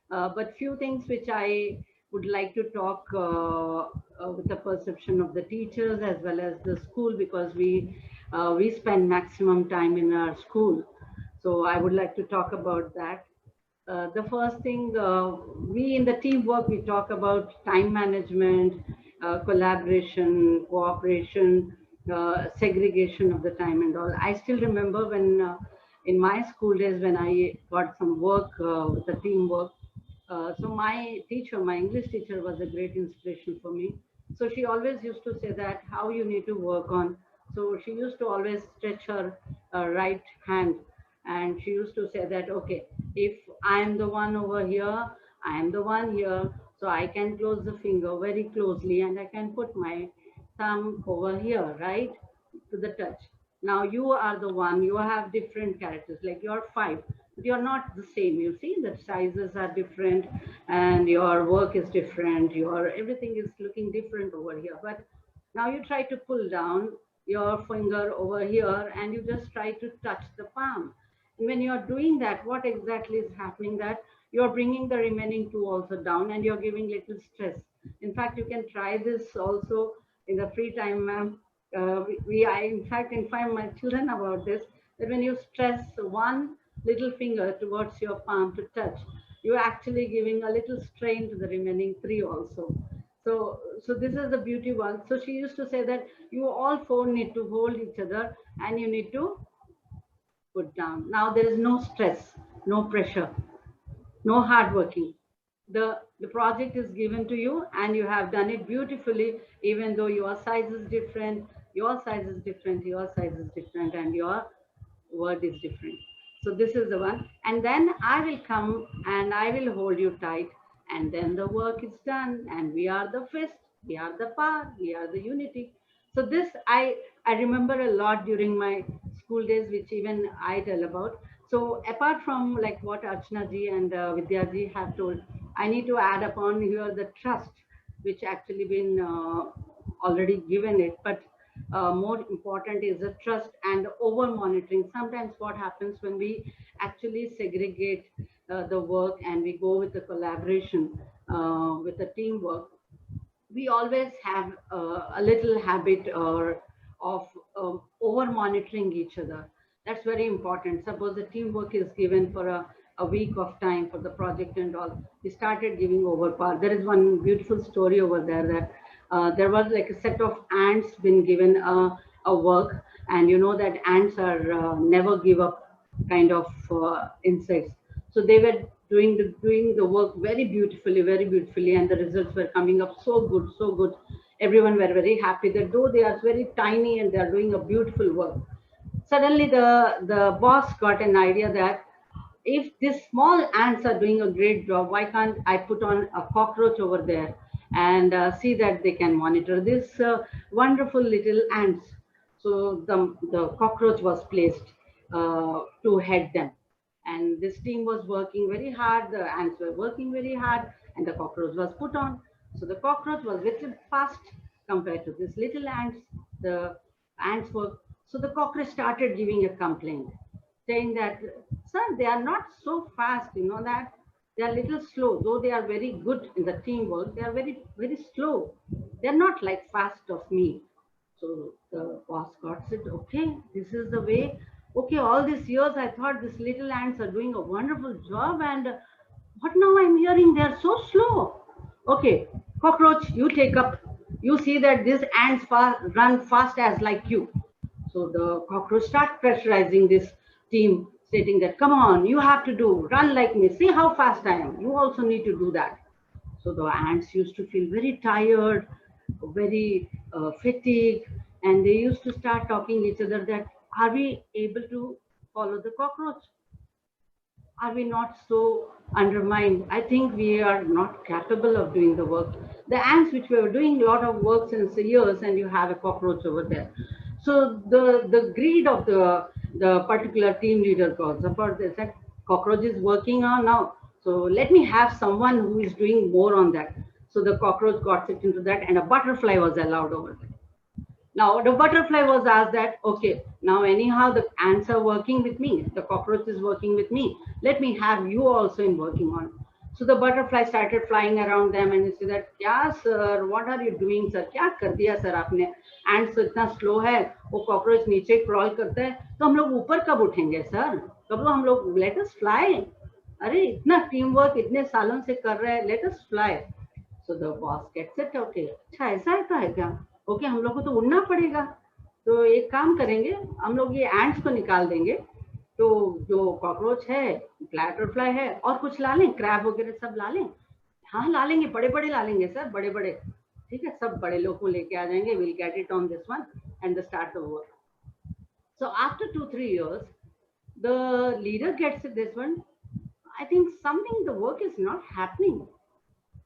S8: But few things which I would like to talk with the perception of the teachers as well as the school, because we spend maximum time in our school. So I would like to talk about that. The first thing, we in the teamwork, we talk about time management, collaboration, cooperation, segregation of the time and all. I still remember when in my school days when I got some work with the teamwork. So my teacher, my English teacher, was a great inspiration for me. So she always used to say that how you need to work on. So she used to always stretch her right hand, and she used to say that, okay, if I am the one over here, I am the one here, so I can close the finger very closely and I can put my thumb over here, right, to the touch. Now you are the one, you have different characters, like you're five, but you're not the same. You see, the sizes are different and your work is different, your everything is looking different over here. But now you try to pull down your finger over here and you just try to touch the palm. And when you're doing that, what exactly is happening, that you're bringing the remaining two also down and you're giving little stress. In fact, you can try this also in the free time, ma'am. I in fact inform my children about this, that when you stress one little finger towards your palm to touch, you're actually giving a little strain to the remaining three also. So this is the beauty one. So she used to say that you all four need to hold each other and you need to put down. Now there is no stress, no pressure, no hard working. The project is given to you and you have done it beautifully, even though your size is different, your size is different, your size is different, and your word is different. So this is the one. And then I will come and I will hold you tight. And then the work is done. And we are the fist, we are the power, we are the unity. So this I remember a lot during my school days, which even I tell about. So apart from like what Archana ji and Vidya ji have told, I need to add upon here the trust, which actually been already given it. But more important is the trust and over monitoring. Sometimes what happens when we actually segregate the work and we go with the collaboration, with the teamwork, we always have a little habit or of over monitoring each other. That's very important. Suppose the teamwork is given for a week of time for the project and all, we started giving over power. There is one beautiful story over there that there was like a set of ants been given a work, and you know that ants are never give up kind of insects. So they were doing the work very beautifully, and the results were coming up so good, so good. Everyone were very happy that though they are very tiny and they are doing a beautiful work. Suddenly, the boss got an idea that if these small ants are doing a great job, why can't I put on a cockroach over there and see that they can monitor this wonderful little ants? So the cockroach was placed to head them. And this team was working very hard, the ants were working very hard, and the cockroach was put on. So the cockroach was little fast compared to this little ants. The ants were, so the cockroach started giving a complaint, saying that, sir, they are not so fast, you know that they are little slow, though they are very good in the teamwork, they are very slow. They're not like fast of me. So the boss god said, okay, this is the way. Okay, all these years I thought these little ants are doing a wonderful job, and what now I'm hearing they're so slow. Okay, cockroach, you take up you see that these ants run fast as like you. So the cockroach start pressurizing this team, stating that, come on, you have to do, run like me, see how fast I am. You also need to do that. So the ants used to feel very tired, very fatigued, and they used to start talking each other that, are we able to follow the cockroach? Are we not so undermined? I think we are not capable of doing the work. The ants which were doing a lot of work since years, and you have a cockroach over there. So the greed of the particular team leader calls about this, that cockroach is working on now. So let me have someone who is doing more on that. So the cockroach got it into that, and a butterfly was allowed over there. Now the butterfly was asked that, okay, now anyhow the ants are working with me, the cockroach is working with me. Let me have you also in working on. So the butterfly started flying around them and he said that, "Yeah, sir, what are you doing, sir? क्या कर दिया sir आपने? Ants इतना slow है, वो cockroach नीचे crawl करता है, तो हम लोग ऊपर कब उठेंगे सर? कब हम लोग let us fly? अरे इतना टीम वर्क इतने सालों से कर रहे हैं, let us fly." So the boss gets it, okay, अच्छा ऐसा है है क्या? ओके हम लोग को तो उड़ना पड़ेगा, तो एक काम करेंगे, हम लोग ये एंट्स को निकाल देंगे, तो जो कॉकरोच है, बटरफ्लाई है, और कुछ ला लें, क्रैब वगैरह सब ला लें। हाँ ला लेंगे, बड़े बड़े ला लेंगे सर, बड़े बड़े, ठीक है, सब बड़े लोग को लेके आ जाएंगे, will get it on this one and the start the work. So after 2-3 years, the leader gets this one. I think something, the work is not happening.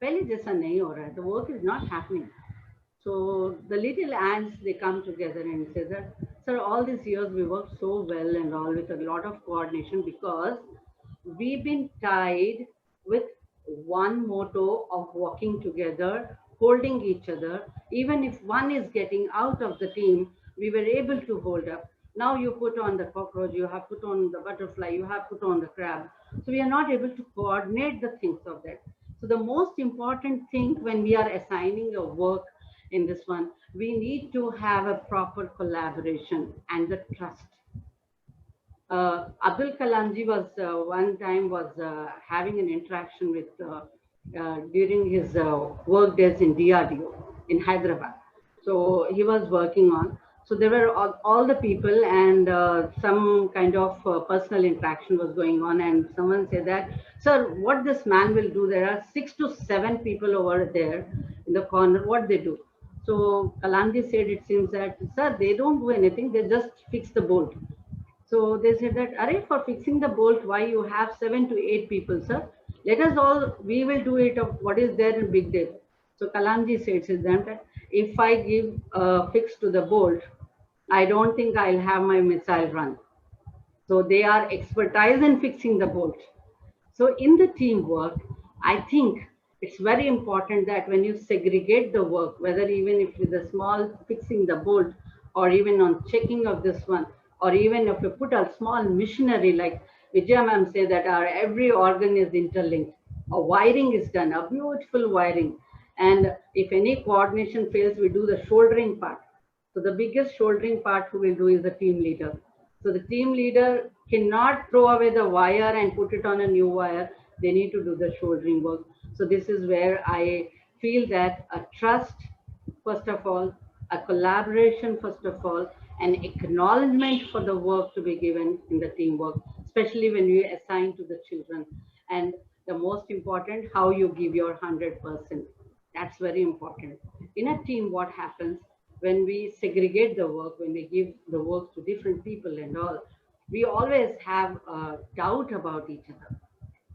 S8: पहले जैसा नहीं हो रहा है, the work is not happening. So the little ants, they come together and say that, sir, all these years we worked so well and all with a lot of coordination because we've been tied with one motto of working together, holding each other. Even if one is getting out of the team, we were able to hold up. Now you put on the cockroach, you have put on the butterfly, you have put on the crab. So we are not able to coordinate the things of that. So the most important thing when we are assigning a work in this one, we need to have a proper collaboration and the trust. Abdul Kalamji was one time was having an interaction with during his work days in DRDO in Hyderabad. So he was working on. So there were all the people and some kind of personal interaction was going on. And someone said that, sir, what this man will do, there are 6 to 7 people over there in the corner, what they do. So Kalamji said, it seems that, sir, they don't do anything, they just fix the bolt. So they said that, Array, for fixing the bolt, why you have 7 to 8 people, sir? Let us all, we will do it of what is there in big day. So Kalamji said to them that if I give a fix to the bolt, I don't think I'll have my missile run. So they are expertise in fixing the bolt. So in the teamwork, I think it's very important that when you segregate the work, whether even if with a small fixing the bolt or even on checking of this one, or even if you put a small machinery like Vijaya ma'am say that our every organ is interlinked, a wiring is done, a beautiful wiring. And if any coordination fails, we do the shouldering part. So the biggest shouldering part who will do is the team leader. So the team leader cannot throw away the wire and put it on a new wire. They need to do the shouldering work. So this is where I feel that a trust, first of all, a collaboration, first of all, an acknowledgement for the work to be given in the teamwork, especially when you assign to the children. And the most important, how you give your 100%. That's very important. In a team, what happens when we segregate the work, when we give the work to different people and all, we always have a doubt about each other,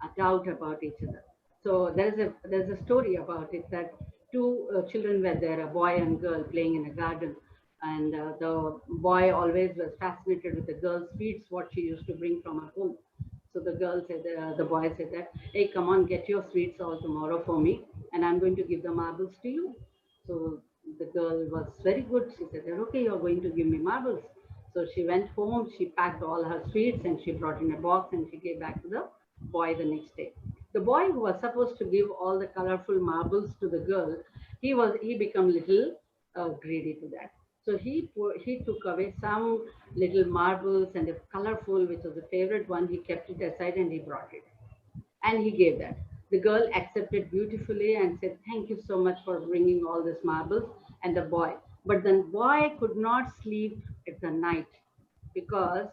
S8: a doubt about each other. So there's a story about it that two children were there, a boy and girl playing in a garden, and the boy always was fascinated with the girl's sweets, what she used to bring from her home. So the girl said, the boy said that, hey, come on, get your sweets all tomorrow for me, and I'm going to give the marbles to you. So the girl was very good. She said, okay, you're going to give me marbles. So she went home, she packed all her sweets and she brought in a box and she gave back to the boy the next day. The boy who was supposed to give all the colorful marbles to the girl, he became little greedy to that. So he took away some little marbles and a colorful, which was a favorite one. He kept it aside and he brought it and he gave that. The girl accepted beautifully and said, thank you so much for bringing all these marbles, and the boy. But the boy could not sleep at the night because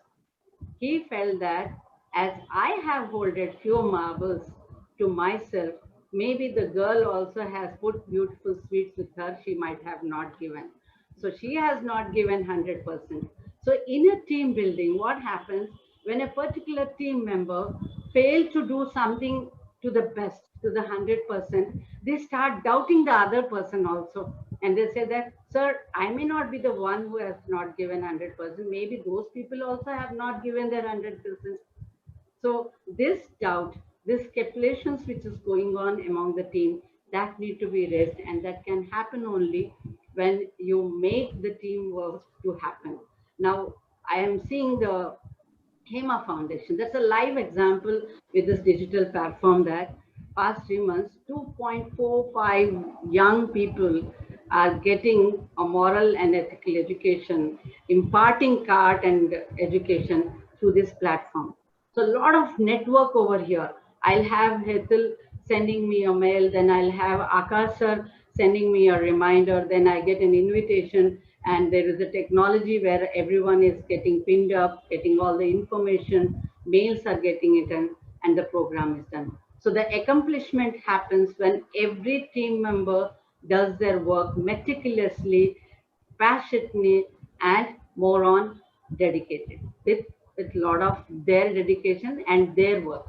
S8: he felt that as I have holded few marbles to myself, maybe the girl also has put beautiful sweets with her, she might have not given. So she has not given 100%. So in a team building, what happens when a particular team member fails to do something to the best, to the 100%, they start doubting the other person also. And they say that, sir, I may not be the one who has not given 100%. Maybe those people also have not given their 100%. So this doubt, this calculations which is going on among the team, that need to be raised, and that can happen only when you make the teamwork to happen. Now, I am seeing the HEMA Foundation. That's a live example with this digital platform that past 3 months, 2.45 young people are getting a moral and ethical education, imparting cart and education through this platform. So a lot of network over here. I'll have Hetal sending me a mail, then I'll have Akash sir sending me a reminder, then I get an invitation, and there is a technology where everyone is getting pinned up, getting all the information, mails are getting it done, and the program is done. So the accomplishment happens when every team member does their work meticulously, passionately, and more on dedicated with a lot of their dedication and their work.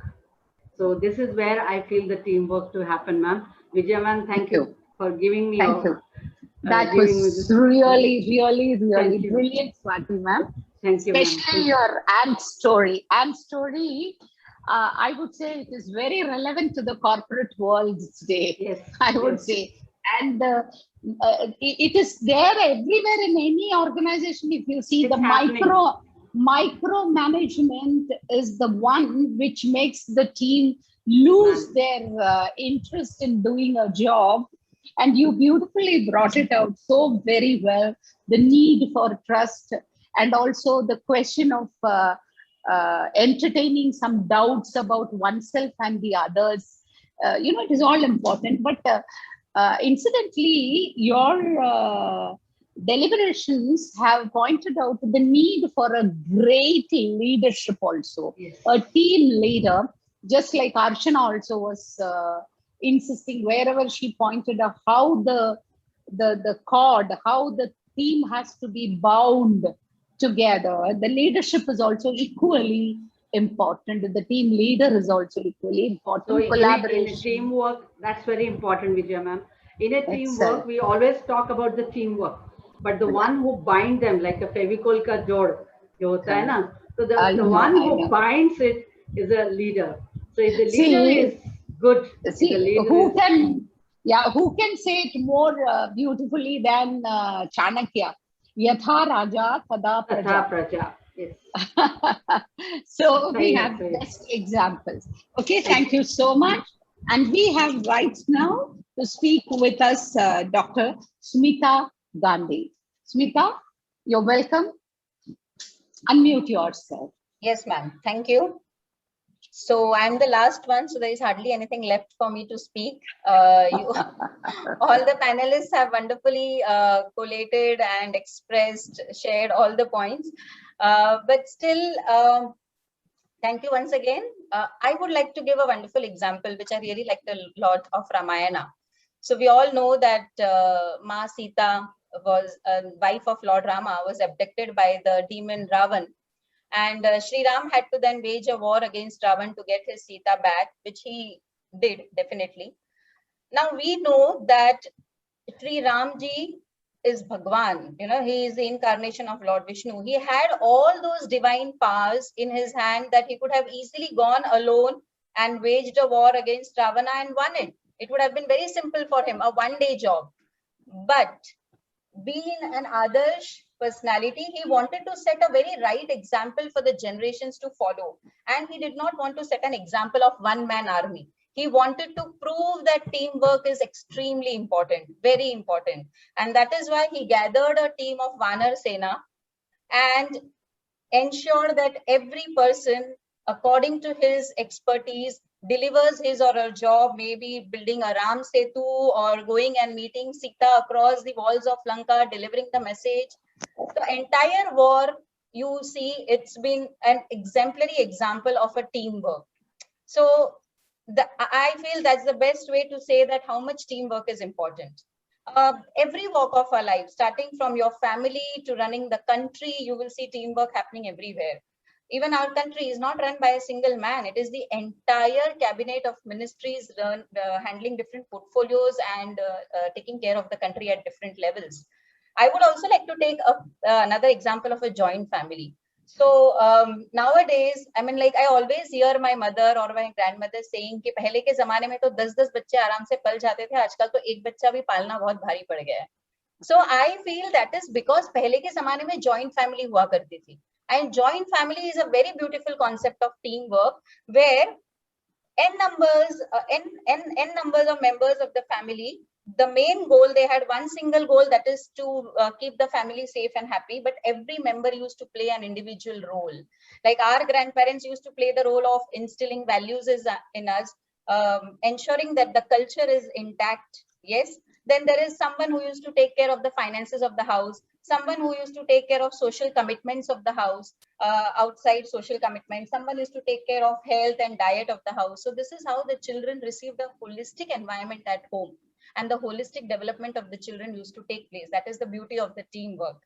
S8: So this is where I feel the teamwork to happen, ma'am. Vijay ma'am, thank you for giving me
S1: Thank you. That
S8: giving me
S1: was
S8: this.
S1: really
S8: you.
S1: brilliant, Swati ma'am.
S8: Thank you, ma'am.
S1: Especially your Ant story. Ant story, I would say it is very relevant to the corporate world today.
S8: Yes.
S1: I would say. And it is there everywhere in any organization. If you see,
S8: It's
S1: the
S8: happening.
S1: micromanagement is the one which makes the team lose their interest in doing a job. And you beautifully brought it out so very well, the need for trust, and also the question of entertaining some doubts about oneself and the others. It is all important. But incidentally, your deliberations have pointed out the need for a great leadership also.
S8: Yes.
S1: A team leader, just like Archana also was insisting wherever she pointed out how the cord, how the team has to be bound together. The leadership is also equally important. The team leader is also equally important.
S8: So
S1: Collaboration.
S8: in a teamwork, that's very important, Vijay ma'am. In a teamwork,
S1: Excellent.
S8: we always talk about the teamwork, but the one who bind them, like a Fevicol ka jod, jo hota hai na? So the one who binds it is a leader. So if the leader is good,
S1: who can say it more beautifully than Chanakya? Yatha Raja Tada Praja.
S8: Praja. Yes.
S1: So we have best examples. Okay, thank you so much. And we have right now to speak with us Dr. Smita Gandhi. Smita, you're welcome. Unmute yourself.
S9: Yes, ma'am. Thank you. So I'm the last one, so there is hardly anything left for me to speak. All the panelists have wonderfully collated and expressed, shared all the points. But still, thank you once again. I would like to give a wonderful example, which I really liked a lot, of Ramayana. So we all know that Ma Sita was a wife of Lord Rama, was abducted by the demon Ravan. And Sri Ram had to then wage a war against Ravan to get his Sita back, which he did, definitely. Now we know that Sri Ramji is Bhagwan, he is the incarnation of Lord Vishnu. He had all those divine powers in his hand that he could have easily gone alone and waged a war against Ravana and won it. It would have been very simple for him, a one-day job. But being an Adarsh personality, he wanted to set a very right example for the generations to follow. And he did not want to set an example of one-man army. He wanted to prove that teamwork is extremely important, very important. And that is why he gathered a team of Vanar Sena and ensured that every person, according to his expertise, delivers his or her job, maybe building a Ram Setu or going and meeting Sita across the walls of Lanka, delivering the message. The entire war, you see, it's been an exemplary example of a teamwork. So I feel that's the best way to say that how much teamwork is important. Every walk of our life, starting from your family to running the country, you will see teamwork happening everywhere. Even our country is not run by a single man. It is the entire cabinet of ministries handling different portfolios and taking care of the country at different levels. I would also like to take another example of a joint family. So nowadays, I mean, like I always hear my mother or my grandmother saying कि पहले के जमाने में तो 10-10 बच्चे आराम से पल जाते थे, आजकल तो एक बच्चा भी पालना बहुत भारी पड़ गया है. So I feel that is because पहले के जमाने में joint family हुआ करती थी. And joint family is a very beautiful concept of teamwork where n numbers of members of the family, the main goal, they had one single goal, that is to keep the family safe and happy, but every member used to play an individual role. Like our grandparents used to play the role of instilling values in us, ensuring that the culture is intact. Yes. Then there is someone who used to take care of the finances of the house, someone who used to take care of social commitments of the house, outside social commitments, someone used to take care of health and diet of the house. So this is how the children received a holistic environment at home, and the holistic development of the children used to take place. That is the beauty of the teamwork.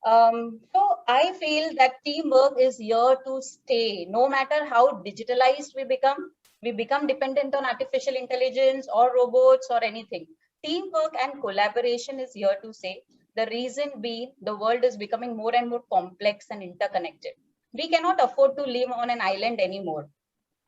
S9: So I feel that teamwork is here to stay. No matter how digitalized we become dependent on artificial intelligence or robots or anything. Teamwork and collaboration is here to stay. The reason being, the world is becoming more and more complex and interconnected. We cannot afford to live on an island anymore.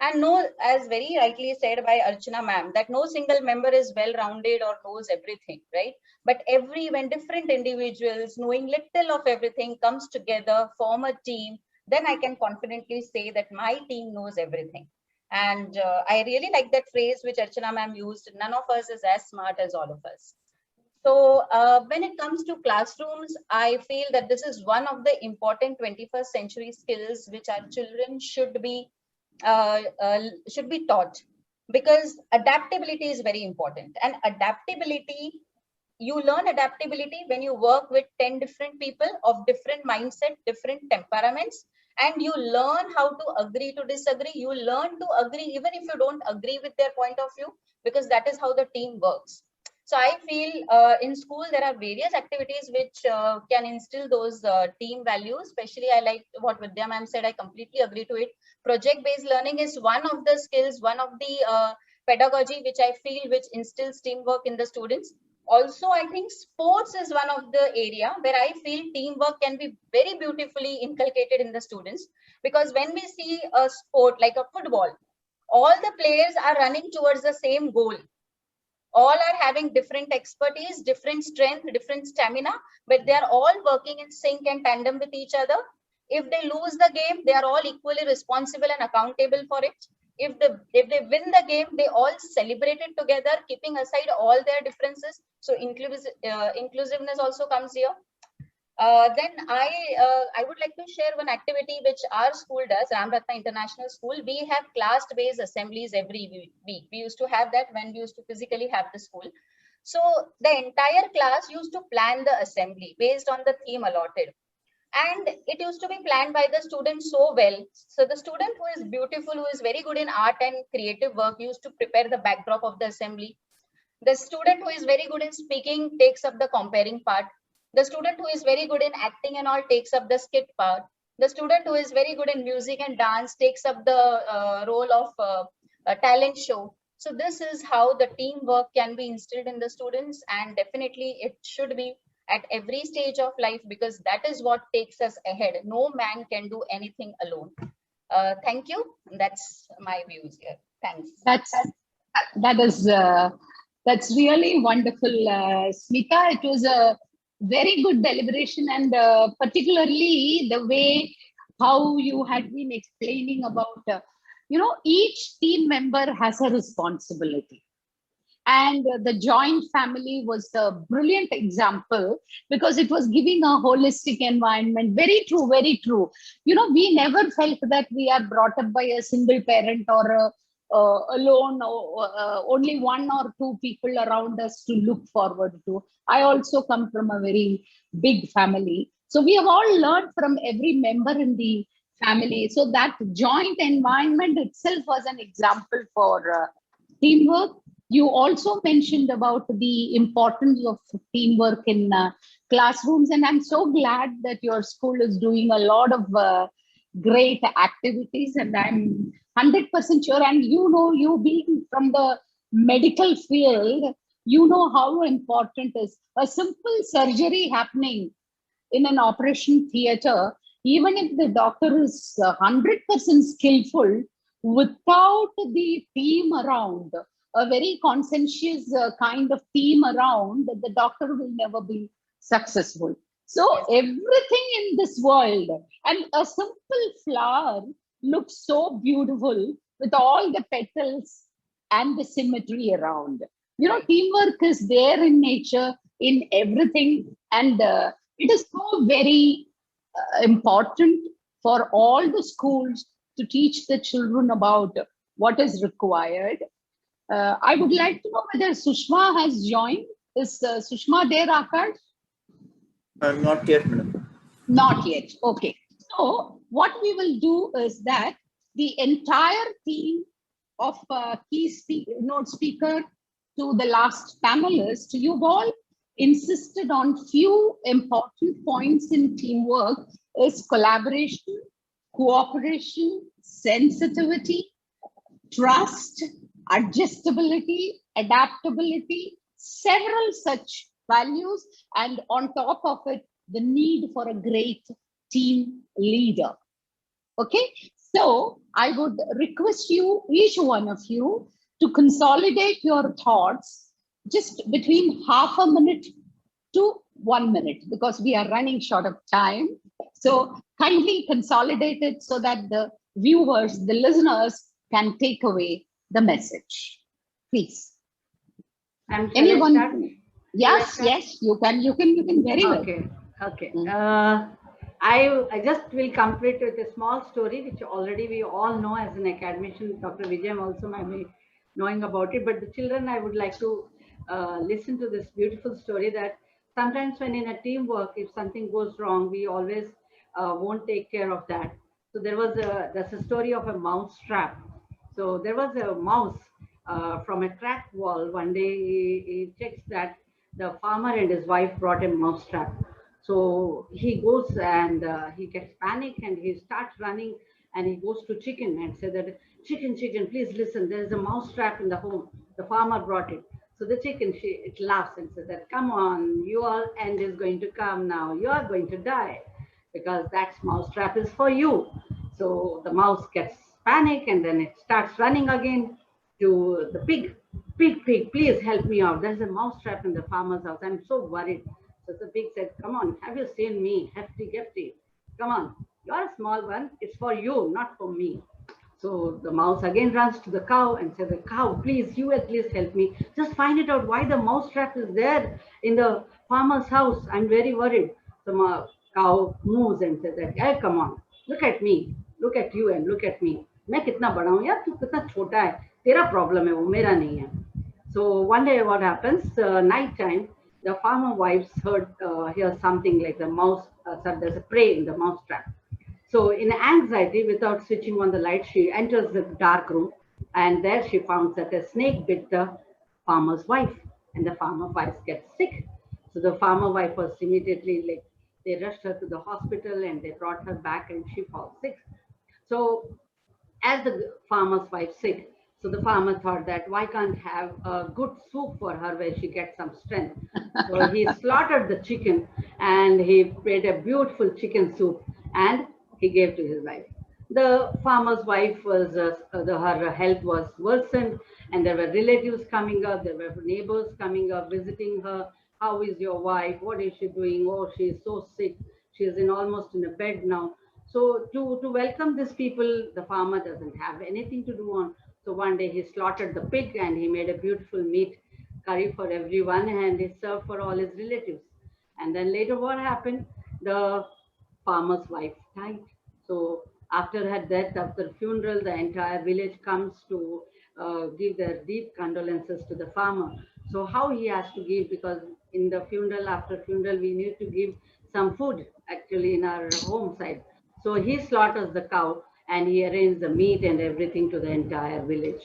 S9: And no, as very rightly said by Archana ma'am, that no single member is well-rounded or knows everything, right? But when different individuals knowing little of everything comes together, form a team, then I can confidently say that my team knows everything. And I really like that phrase which Archana ma'am used, none of us is as smart as all of us. So when it comes to classrooms, I feel that this is one of the important 21st century skills which our children should be taught, because adaptability is very important. And adaptability, you learn adaptability when you work with 10 different people of different mindset, different temperaments, and you learn how to agree to disagree. You learn to agree even if you don't agree with their point of view, because that is how the team works. So I feel in school there are various activities which can instill those team values. Especially I like what Vidya ma'am said. I completely agree to it. Project-based learning is one of the skills, one of the pedagogy which I feel which instills teamwork in the students. Also, I think sports is one of the area where I feel teamwork can be very beautifully inculcated in the students, because when we see a sport like a football, all the players are running towards the same goal. All are having different expertise, different strength, different stamina, but they are all working in sync and tandem with each other. If they lose the game, they are all equally responsible and accountable for it. If they win the game, they all celebrate it together, keeping aside all their differences. So inclusiveness also comes here. Then I would like to share one activity which our school does, Ramratna International School. We have class-based assemblies every week. We used to have that when we used to physically have the school. So the entire class used to plan the assembly based on the theme allotted. And it used to be planned by the students so well. So the student who is beautiful, who is very good in art and creative work, used to prepare the backdrop of the assembly. The student who is very good in speaking takes up the comparing part. The student who is very good in acting and all takes up the skit part. The student who is very good in music and dance takes up the role of a talent show. So this is how the teamwork can be instilled in the students, and definitely it should be at every stage of life, because that is what takes us ahead. No man can do anything alone. Thank you. That's my views here. Thanks.
S1: That's really wonderful, Smita. It was a very good deliberation, and particularly the way how you had been explaining about, each team member has a responsibility. And the joint family was a brilliant example, because it was giving a holistic environment. Very true, very true. We never felt that we are brought up by a single parent or alone, or only one or two people around us to look forward to. I also come from a very big family. So we have all learned from every member in the family. So that joint environment itself was an example for teamwork. You also mentioned about the importance of teamwork in classrooms, and I'm so glad that your school is doing a lot of great activities, and I'm 100% sure. And you being from the medical field, you know how important is a simple surgery happening in an operation theater. Even if the doctor is 100% skillful, without the team around, a very conscientious kind of team around, the doctor will never be successful. So everything in this world, and a simple flower looks so beautiful with all the petals and the symmetry around. Teamwork is there in nature, in everything, and it is so very important for all the schools to teach the children about what is required. I would like to know whether Sushma has joined. Is Sushma there, Akash?
S10: Not yet, madam.
S1: Not yet. Okay. So what we will do is that the entire team of note speaker to the last panelist, you've all insisted on few important points in teamwork is collaboration, cooperation, sensitivity, trust, adjustability, adaptability, several such values, and on top of it, the need for a great team leader. Okay, so I would request you, each one of you, to consolidate your thoughts just between half a minute to 1 minute, because we are running short of time. So kindly consolidate it so that the viewers, the listeners can take away the message. Please.
S8: And
S1: anyone? Yes, yes, you can very well.
S8: Okay, okay. I just will complete with a small story, which already we all know as an academician. Dr. Vijayam also might be knowing about it, but the children, I would like to listen to this beautiful story that sometimes when in a teamwork, if something goes wrong, we always won't take care of that. So there's a story of a mouse trap. So there was a mouse from a cracked wall. One day he checks that the farmer and his wife brought a mouse trap. So he goes and he gets panic and he starts running and he goes to chicken and said that, chicken, please listen, there is a mouse trap in the home. The farmer brought it. So the chicken, it laughs and says that, come on, your end is going to come now. You are going to die because that mouse trap is for you. So the mouse gets panic and then it starts running again to the pig. Pig, please help me out. There's a mouse trap in the farmer's house. I'm so worried. So the pig said, come on, have you seen me? Hefty, hefty. Come on, you're a small one. It's for you, not for me. So the mouse again runs to the cow and says, cow, please, you at least help me. Just find it out why the mouse trap is there in the farmer's house. I'm very worried. The cow moves and says, hey, come on, look at me, look at you and look at me. मैं कितना बड़ा हूँ यार, तू कितना छोटा है, तेरा प्रॉब्लम है वो, मेरा नहीं है. So one day what happens, night time, the farmer wives hear something like the mouse, there's a prey in the mouse trap. So in anxiety, without switching on the light, she enters the dark room and there she found that a snake bit the farmer's wife and the farmer wife gets sick. So the farmer wife was immediately they rushed her to the hospital and they brought her back and she falls sick. So as the farmer's wife sick, so the farmer thought that why can't have a good soup for her where she gets some strength. So he slaughtered the chicken and he made a beautiful chicken soup and he gave to his wife. The farmer's wife was, her health was worsened and there were relatives coming up, there were neighbors coming up, visiting her. How is your wife? What is she doing? Oh, she is so sick. She is almost in a bed now. So to welcome these people, the farmer doesn't have anything to do on. So one day he slaughtered the pig and he made a beautiful meat curry for everyone and he served for all his relatives. And then later what happened? The farmer's wife died. So after her death, after the funeral, the entire village comes to give their deep condolences to the farmer. So how he has to give, because in the funeral, after funeral, we need to give some food actually in our home side. So he slaughters the cow and he arranges the meat and everything to the entire village.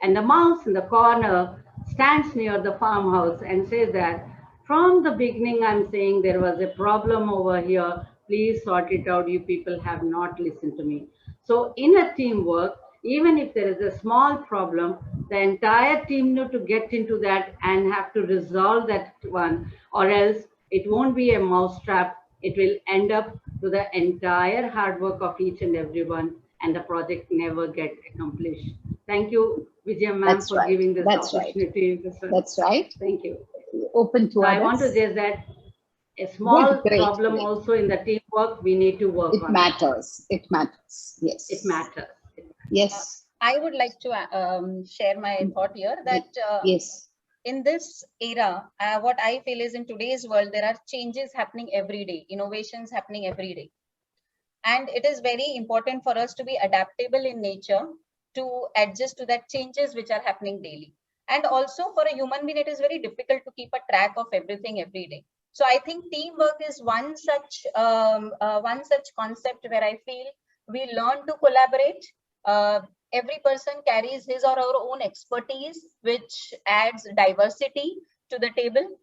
S8: And the mouse in the corner stands near the farmhouse and says that from the beginning, I'm saying there was a problem over here. Please sort it out. You people have not listened to me. So in a teamwork, even if there is a small problem, the entire team need to get into that and have to resolve that one, or else it won't be a mousetrap. It will end up to the entire hard work of each and everyone, and the project never get accomplished. Thank you, Vijay ma'am,
S1: That's
S8: for
S1: right.
S8: giving this
S1: That's right.
S8: opportunity.
S1: That's right.
S8: Thank you.
S1: Open to
S8: So I want to
S1: others.
S8: say that a small
S1: Great,
S8: problem
S1: great.
S8: also in the teamwork, we need to work
S1: It
S8: on.
S1: matters. It matters. Yes.
S8: It matters.
S1: Yes.
S9: I would like to share my thought here that
S1: Yes.
S9: in this era, what I feel is in today's world, there are changes happening every day, innovations happening every day. And it is very important for us to be adaptable in nature to adjust to that changes which are happening daily. And also for a human being, it is very difficult to keep a track of everything every day. So I think teamwork is one such concept where I feel we learn to collaborate. Every person carries his or her own expertise, which adds diversity to the table.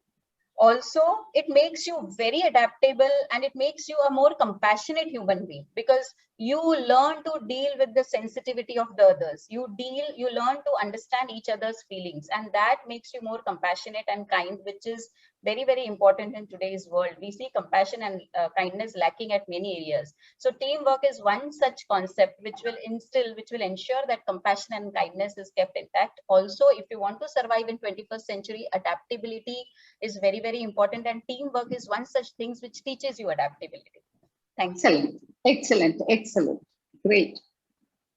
S9: Also, it makes you very adaptable and it makes you a more compassionate human being, because you learn to deal with the sensitivity of the others. You learn to understand each other's feelings, and that makes you more compassionate and kind, which is very, very important in today's world. We see compassion and kindness lacking at many areas. So teamwork is one such concept which will ensure that compassion and kindness is kept intact. Also, if you want to survive in 21st century, adaptability is very, very important, and teamwork is one such things which teaches you adaptability. Thanks.
S1: Excellent. Excellent. Excellent. Great.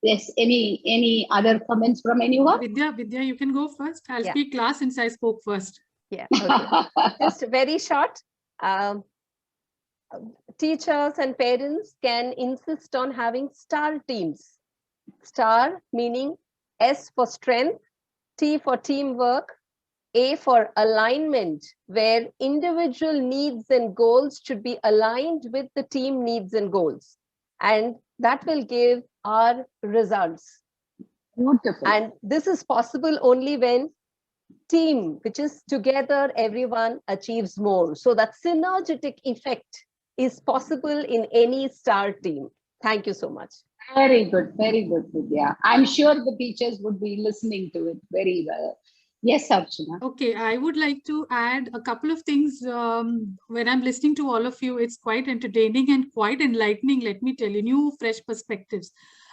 S1: Yes. Any other comments from anyone?
S6: Vidya, you can go first. I'll
S7: Yeah.
S6: speak last since I spoke first.
S7: Yeah, okay. Just very short. Teachers and parents can insist on having star teams. Star meaning S for strength, T for teamwork, A for alignment, where individual needs and goals should be aligned with the team needs and goals. And that will give our results.
S1: Wonderful.
S7: And this is possible only when team, which is together, everyone achieves more. So that synergetic effect is possible in any star team. Thank you so much.
S1: Very good. Very good, Vidya. I'm sure the teachers would be listening to it very well. Yes, Archana.
S6: Okay, I would like to add a couple of things. When I'm listening to all of you, it's quite entertaining and quite enlightening, let me tell you, new fresh perspectives.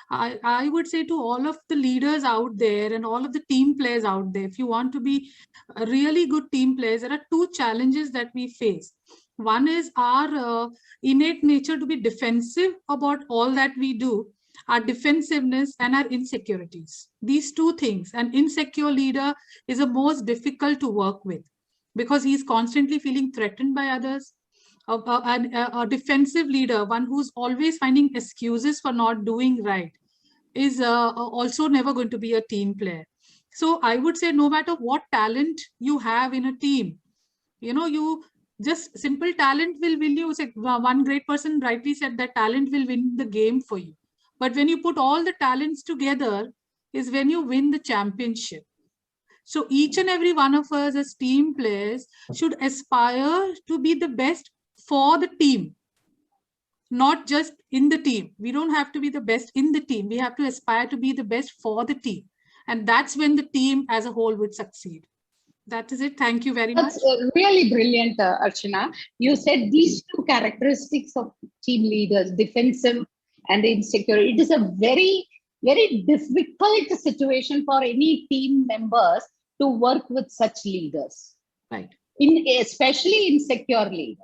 S6: I would say to all of the leaders out there and all of the team players out there, if you want to be a really good team players, there are two challenges that we face. One is our innate nature to be defensive about all that we do, our defensiveness and our insecurities. These two things, an insecure leader is the most difficult to work with because he's constantly feeling threatened by others. A defensive leader, one who's always finding excuses for not doing right, is also never going to be a team player. So I would say no matter what talent you have in a team, you just simple talent will win you. One great person rightly said that talent will win the game for you. But when you put all the talents together is when you win the championship. So each and every one of us as team players should aspire to be the best for the team, not just in the team. We don't have to be the best in the team. We have to aspire to be the best for the team. And that's when the team as a whole would succeed. That is it. Thank you very much.
S1: That's really brilliant, Archana. You said these two characteristics of team leaders, defensive and insecure. It is a very, very difficult situation for any team members to work with such leaders.
S6: Right.
S1: Especially insecure leader,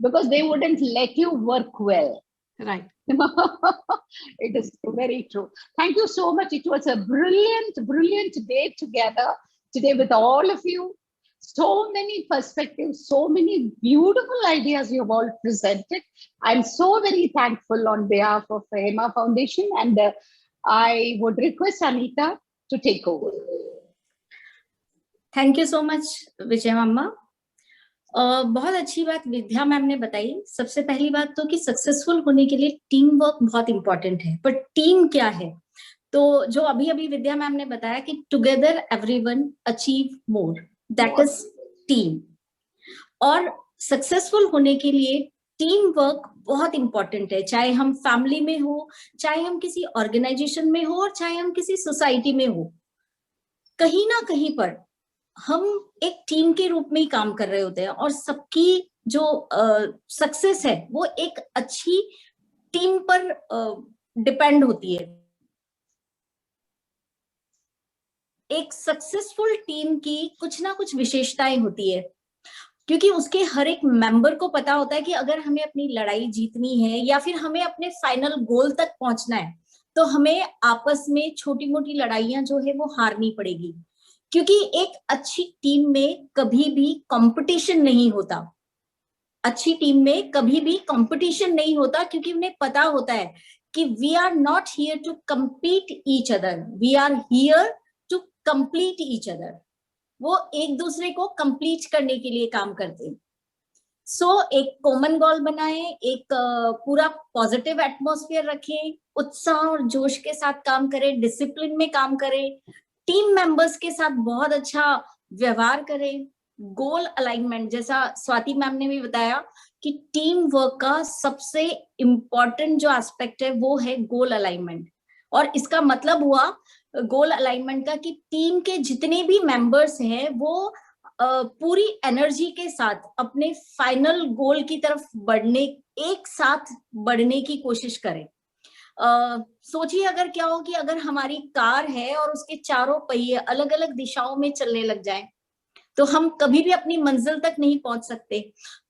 S1: because they wouldn't let you work well.
S6: Right.
S1: It is very true. Thank you so much. It was a brilliant, brilliant day together today with all of you. So many perspectives, so many beautiful ideas you've all presented. I'm so very thankful on behalf of HEMA Foundation. And I would request Anita to take over.
S2: Thank you so much Vijay मम्मा। बहुत अच्छी बात विद्या ma'am ने बताई। सबसे पहली बात तो कि सक्सेसफुल होने के लिए टीम वर्क बहुत इंपॉर्टेंट है, पर टीम क्या है? तो जो अभी अभी विद्या मैम ने बताया कि together everyone achieve more, that is team. और सक्सेसफुल होने के लिए टीम वर्क बहुत इंपॉर्टेंट है, चाहे हम फैमिली में हो, चाहे हम किसी ऑर्गेनाइजेशन में हो, और चाहे हम किसी सोसाइटी में हो। कहीं ना कहीं पर हम एक टीम के रूप में ही काम कर रहे होते हैं, और सबकी जो सक्सेस है वो एक अच्छी टीम पर डिपेंड होती है। एक सक्सेसफुल टीम की कुछ ना कुछ विशेषताएं होती है, क्योंकि उसके हर एक मेंबर को पता होता है कि अगर हमें अपनी लड़ाई जीतनी है या फिर हमें अपने फाइनल गोल तक पहुंचना है, तो हमें आपस में छोटी मोटी लड़ाइयां जो है वो हारनी पड़ेगी। क्योंकि एक अच्छी टीम में कभी भी कंपटीशन नहीं होता। अच्छी टीम में कभी भी कंपटीशन नहीं होता, क्योंकि उन्हें पता होता है कि we are not here to compete each other, we are here to complete each other. वो एक दूसरे को कंप्लीट करने के लिए काम करते हैं। सो एक कॉमन गोल बनाए, एक पूरा पॉजिटिव एटमॉस्फेयर रखें, उत्साह और जोश के साथ काम करें, डिसिप्लिन में काम करें, टीम मेंबर्स के साथ बहुत अच्छा व्यवहार करें। गोल अलाइनमेंट, जैसा स्वाति मैम ने भी बताया कि टीम वर्क का सबसे इंपॉर्टेंट जो एस्पेक्ट है वो है गोल अलाइनमेंट। और इसका मतलब हुआ गोल अलाइनमेंट का कि टीम के जितने भी मेंबर्स हैं वो पूरी एनर्जी के साथ अपने फाइनल गोल की तरफ बढ़ने, एक साथ बढ़ने की कोशिश करें। सोचिए अगर क्या हो कि अगर हमारी कार है और उसके चारों पहिए अलग अलग दिशाओं में चलने लग जाएं, तो हम कभी भी अपनी मंजिल तक नहीं पहुंच सकते।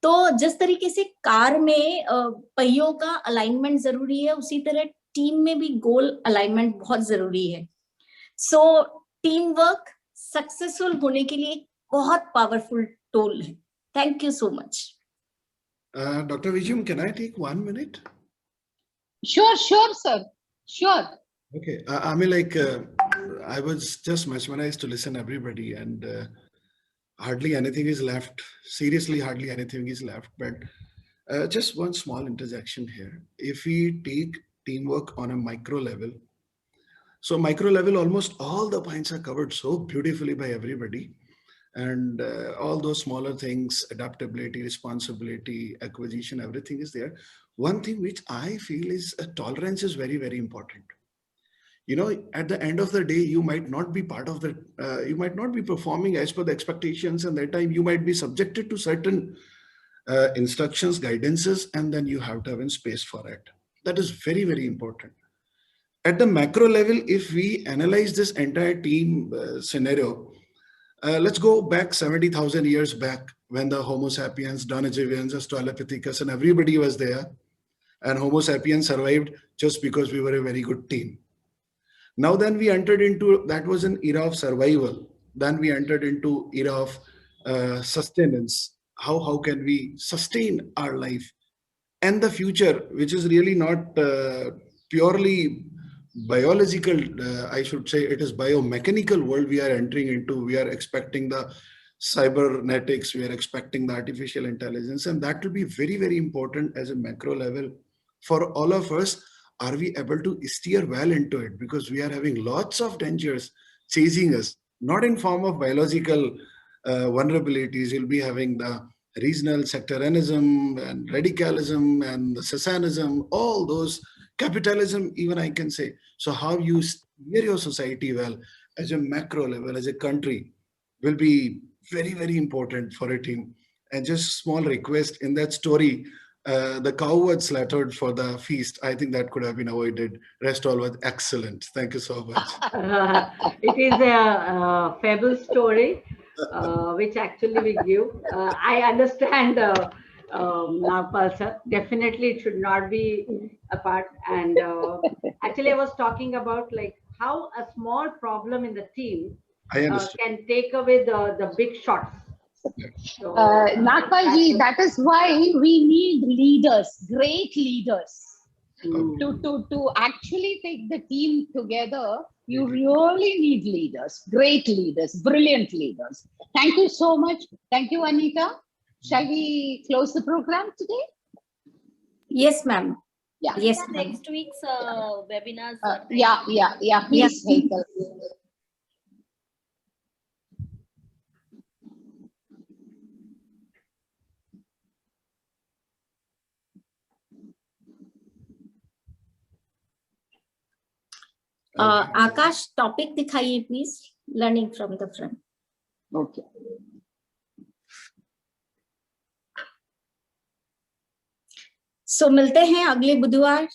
S2: तो जिस तरीके से कार में पहियों का अलाइनमेंट जरूरी है, उसी तरह टीम में भी गोल अलाइनमेंट बहुत जरूरी है। सो टीम वर्क सक्सेसफुल होने के लिए बहुत पावरफुल टूल है। Thank you so much.
S4: Dr. Vijayam, can I take 1 minute?
S1: Sure, sir. Sure.
S4: Okay. I mean, I was just mesmerized to listen everybody, and hardly anything is left. Seriously, hardly anything is left. But just one small interjection here. If we take teamwork on a micro level, so micro level, almost all the points are covered so beautifully by everybody. And all those smaller things, adaptability, responsibility, acquisition, everything is there. One thing which I feel is tolerance is very, very important. You know, at the end of the day, you might not be part of the, you might not be performing as per the expectations, and that time you might be subjected to certain instructions, guidances, and then you have to have in space for it. That is very, very important. At the macro level, if we analyze this entire team scenario, let's go back 70,000 years back when the Homo sapiens, Donagivians, Australopithecus, and everybody was there. And Homo sapiens survived just because we were a very good team. Now then we entered into, that was an era of survival. Then we entered into era of sustenance. How can we sustain our life and the future, which is really not purely biological, I should say it is biomechanical world we are entering into. We are expecting the cybernetics, we are expecting the artificial intelligence, and that will be very, very important as a macro level for all of us. Are we able to steer well into it? Because we are having lots of dangers chasing us, not in form of biological vulnerabilities. You'll be having the regional sectarianism and radicalism and the secessionism, all those, capitalism, even I can say. So how you steer your society well as a macro level, as a country, will be very, very important for a team. And just small request in that story, the cow was slaughtered for the feast. I think that could have been avoided. Rest all was excellent. Thank you so much.
S8: It is a fable story, which actually we give. I understand now, Palsa. Definitely, it should not be apart. And actually, I was talking about like how a small problem in the team
S4: I understand.
S8: can take away the big shots. So,
S1: Nagpalji, that is why we need leaders, great leaders,
S8: Mm.
S1: to actually take the team together You really need leaders, great leaders, brilliant leaders. Thank you so much. Thank you, Anita. Shall we close the program today?
S2: Yes, ma'am.
S1: Yeah.
S2: Yes,
S11: Anita,
S2: ma'am.
S11: next week's webinars.
S1: Yeah. Please, Hetal.
S2: Akash topic दिखाइए please, learning from the front.
S1: Okay.
S2: So मिलते हैं अगले बुधवार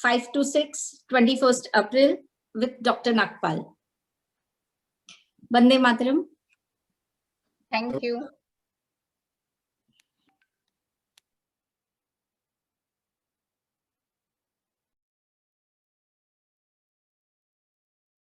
S2: 5 to 6 21st अप्रैल with doctor Nagpal. वंदे मातरम.
S9: Thank you.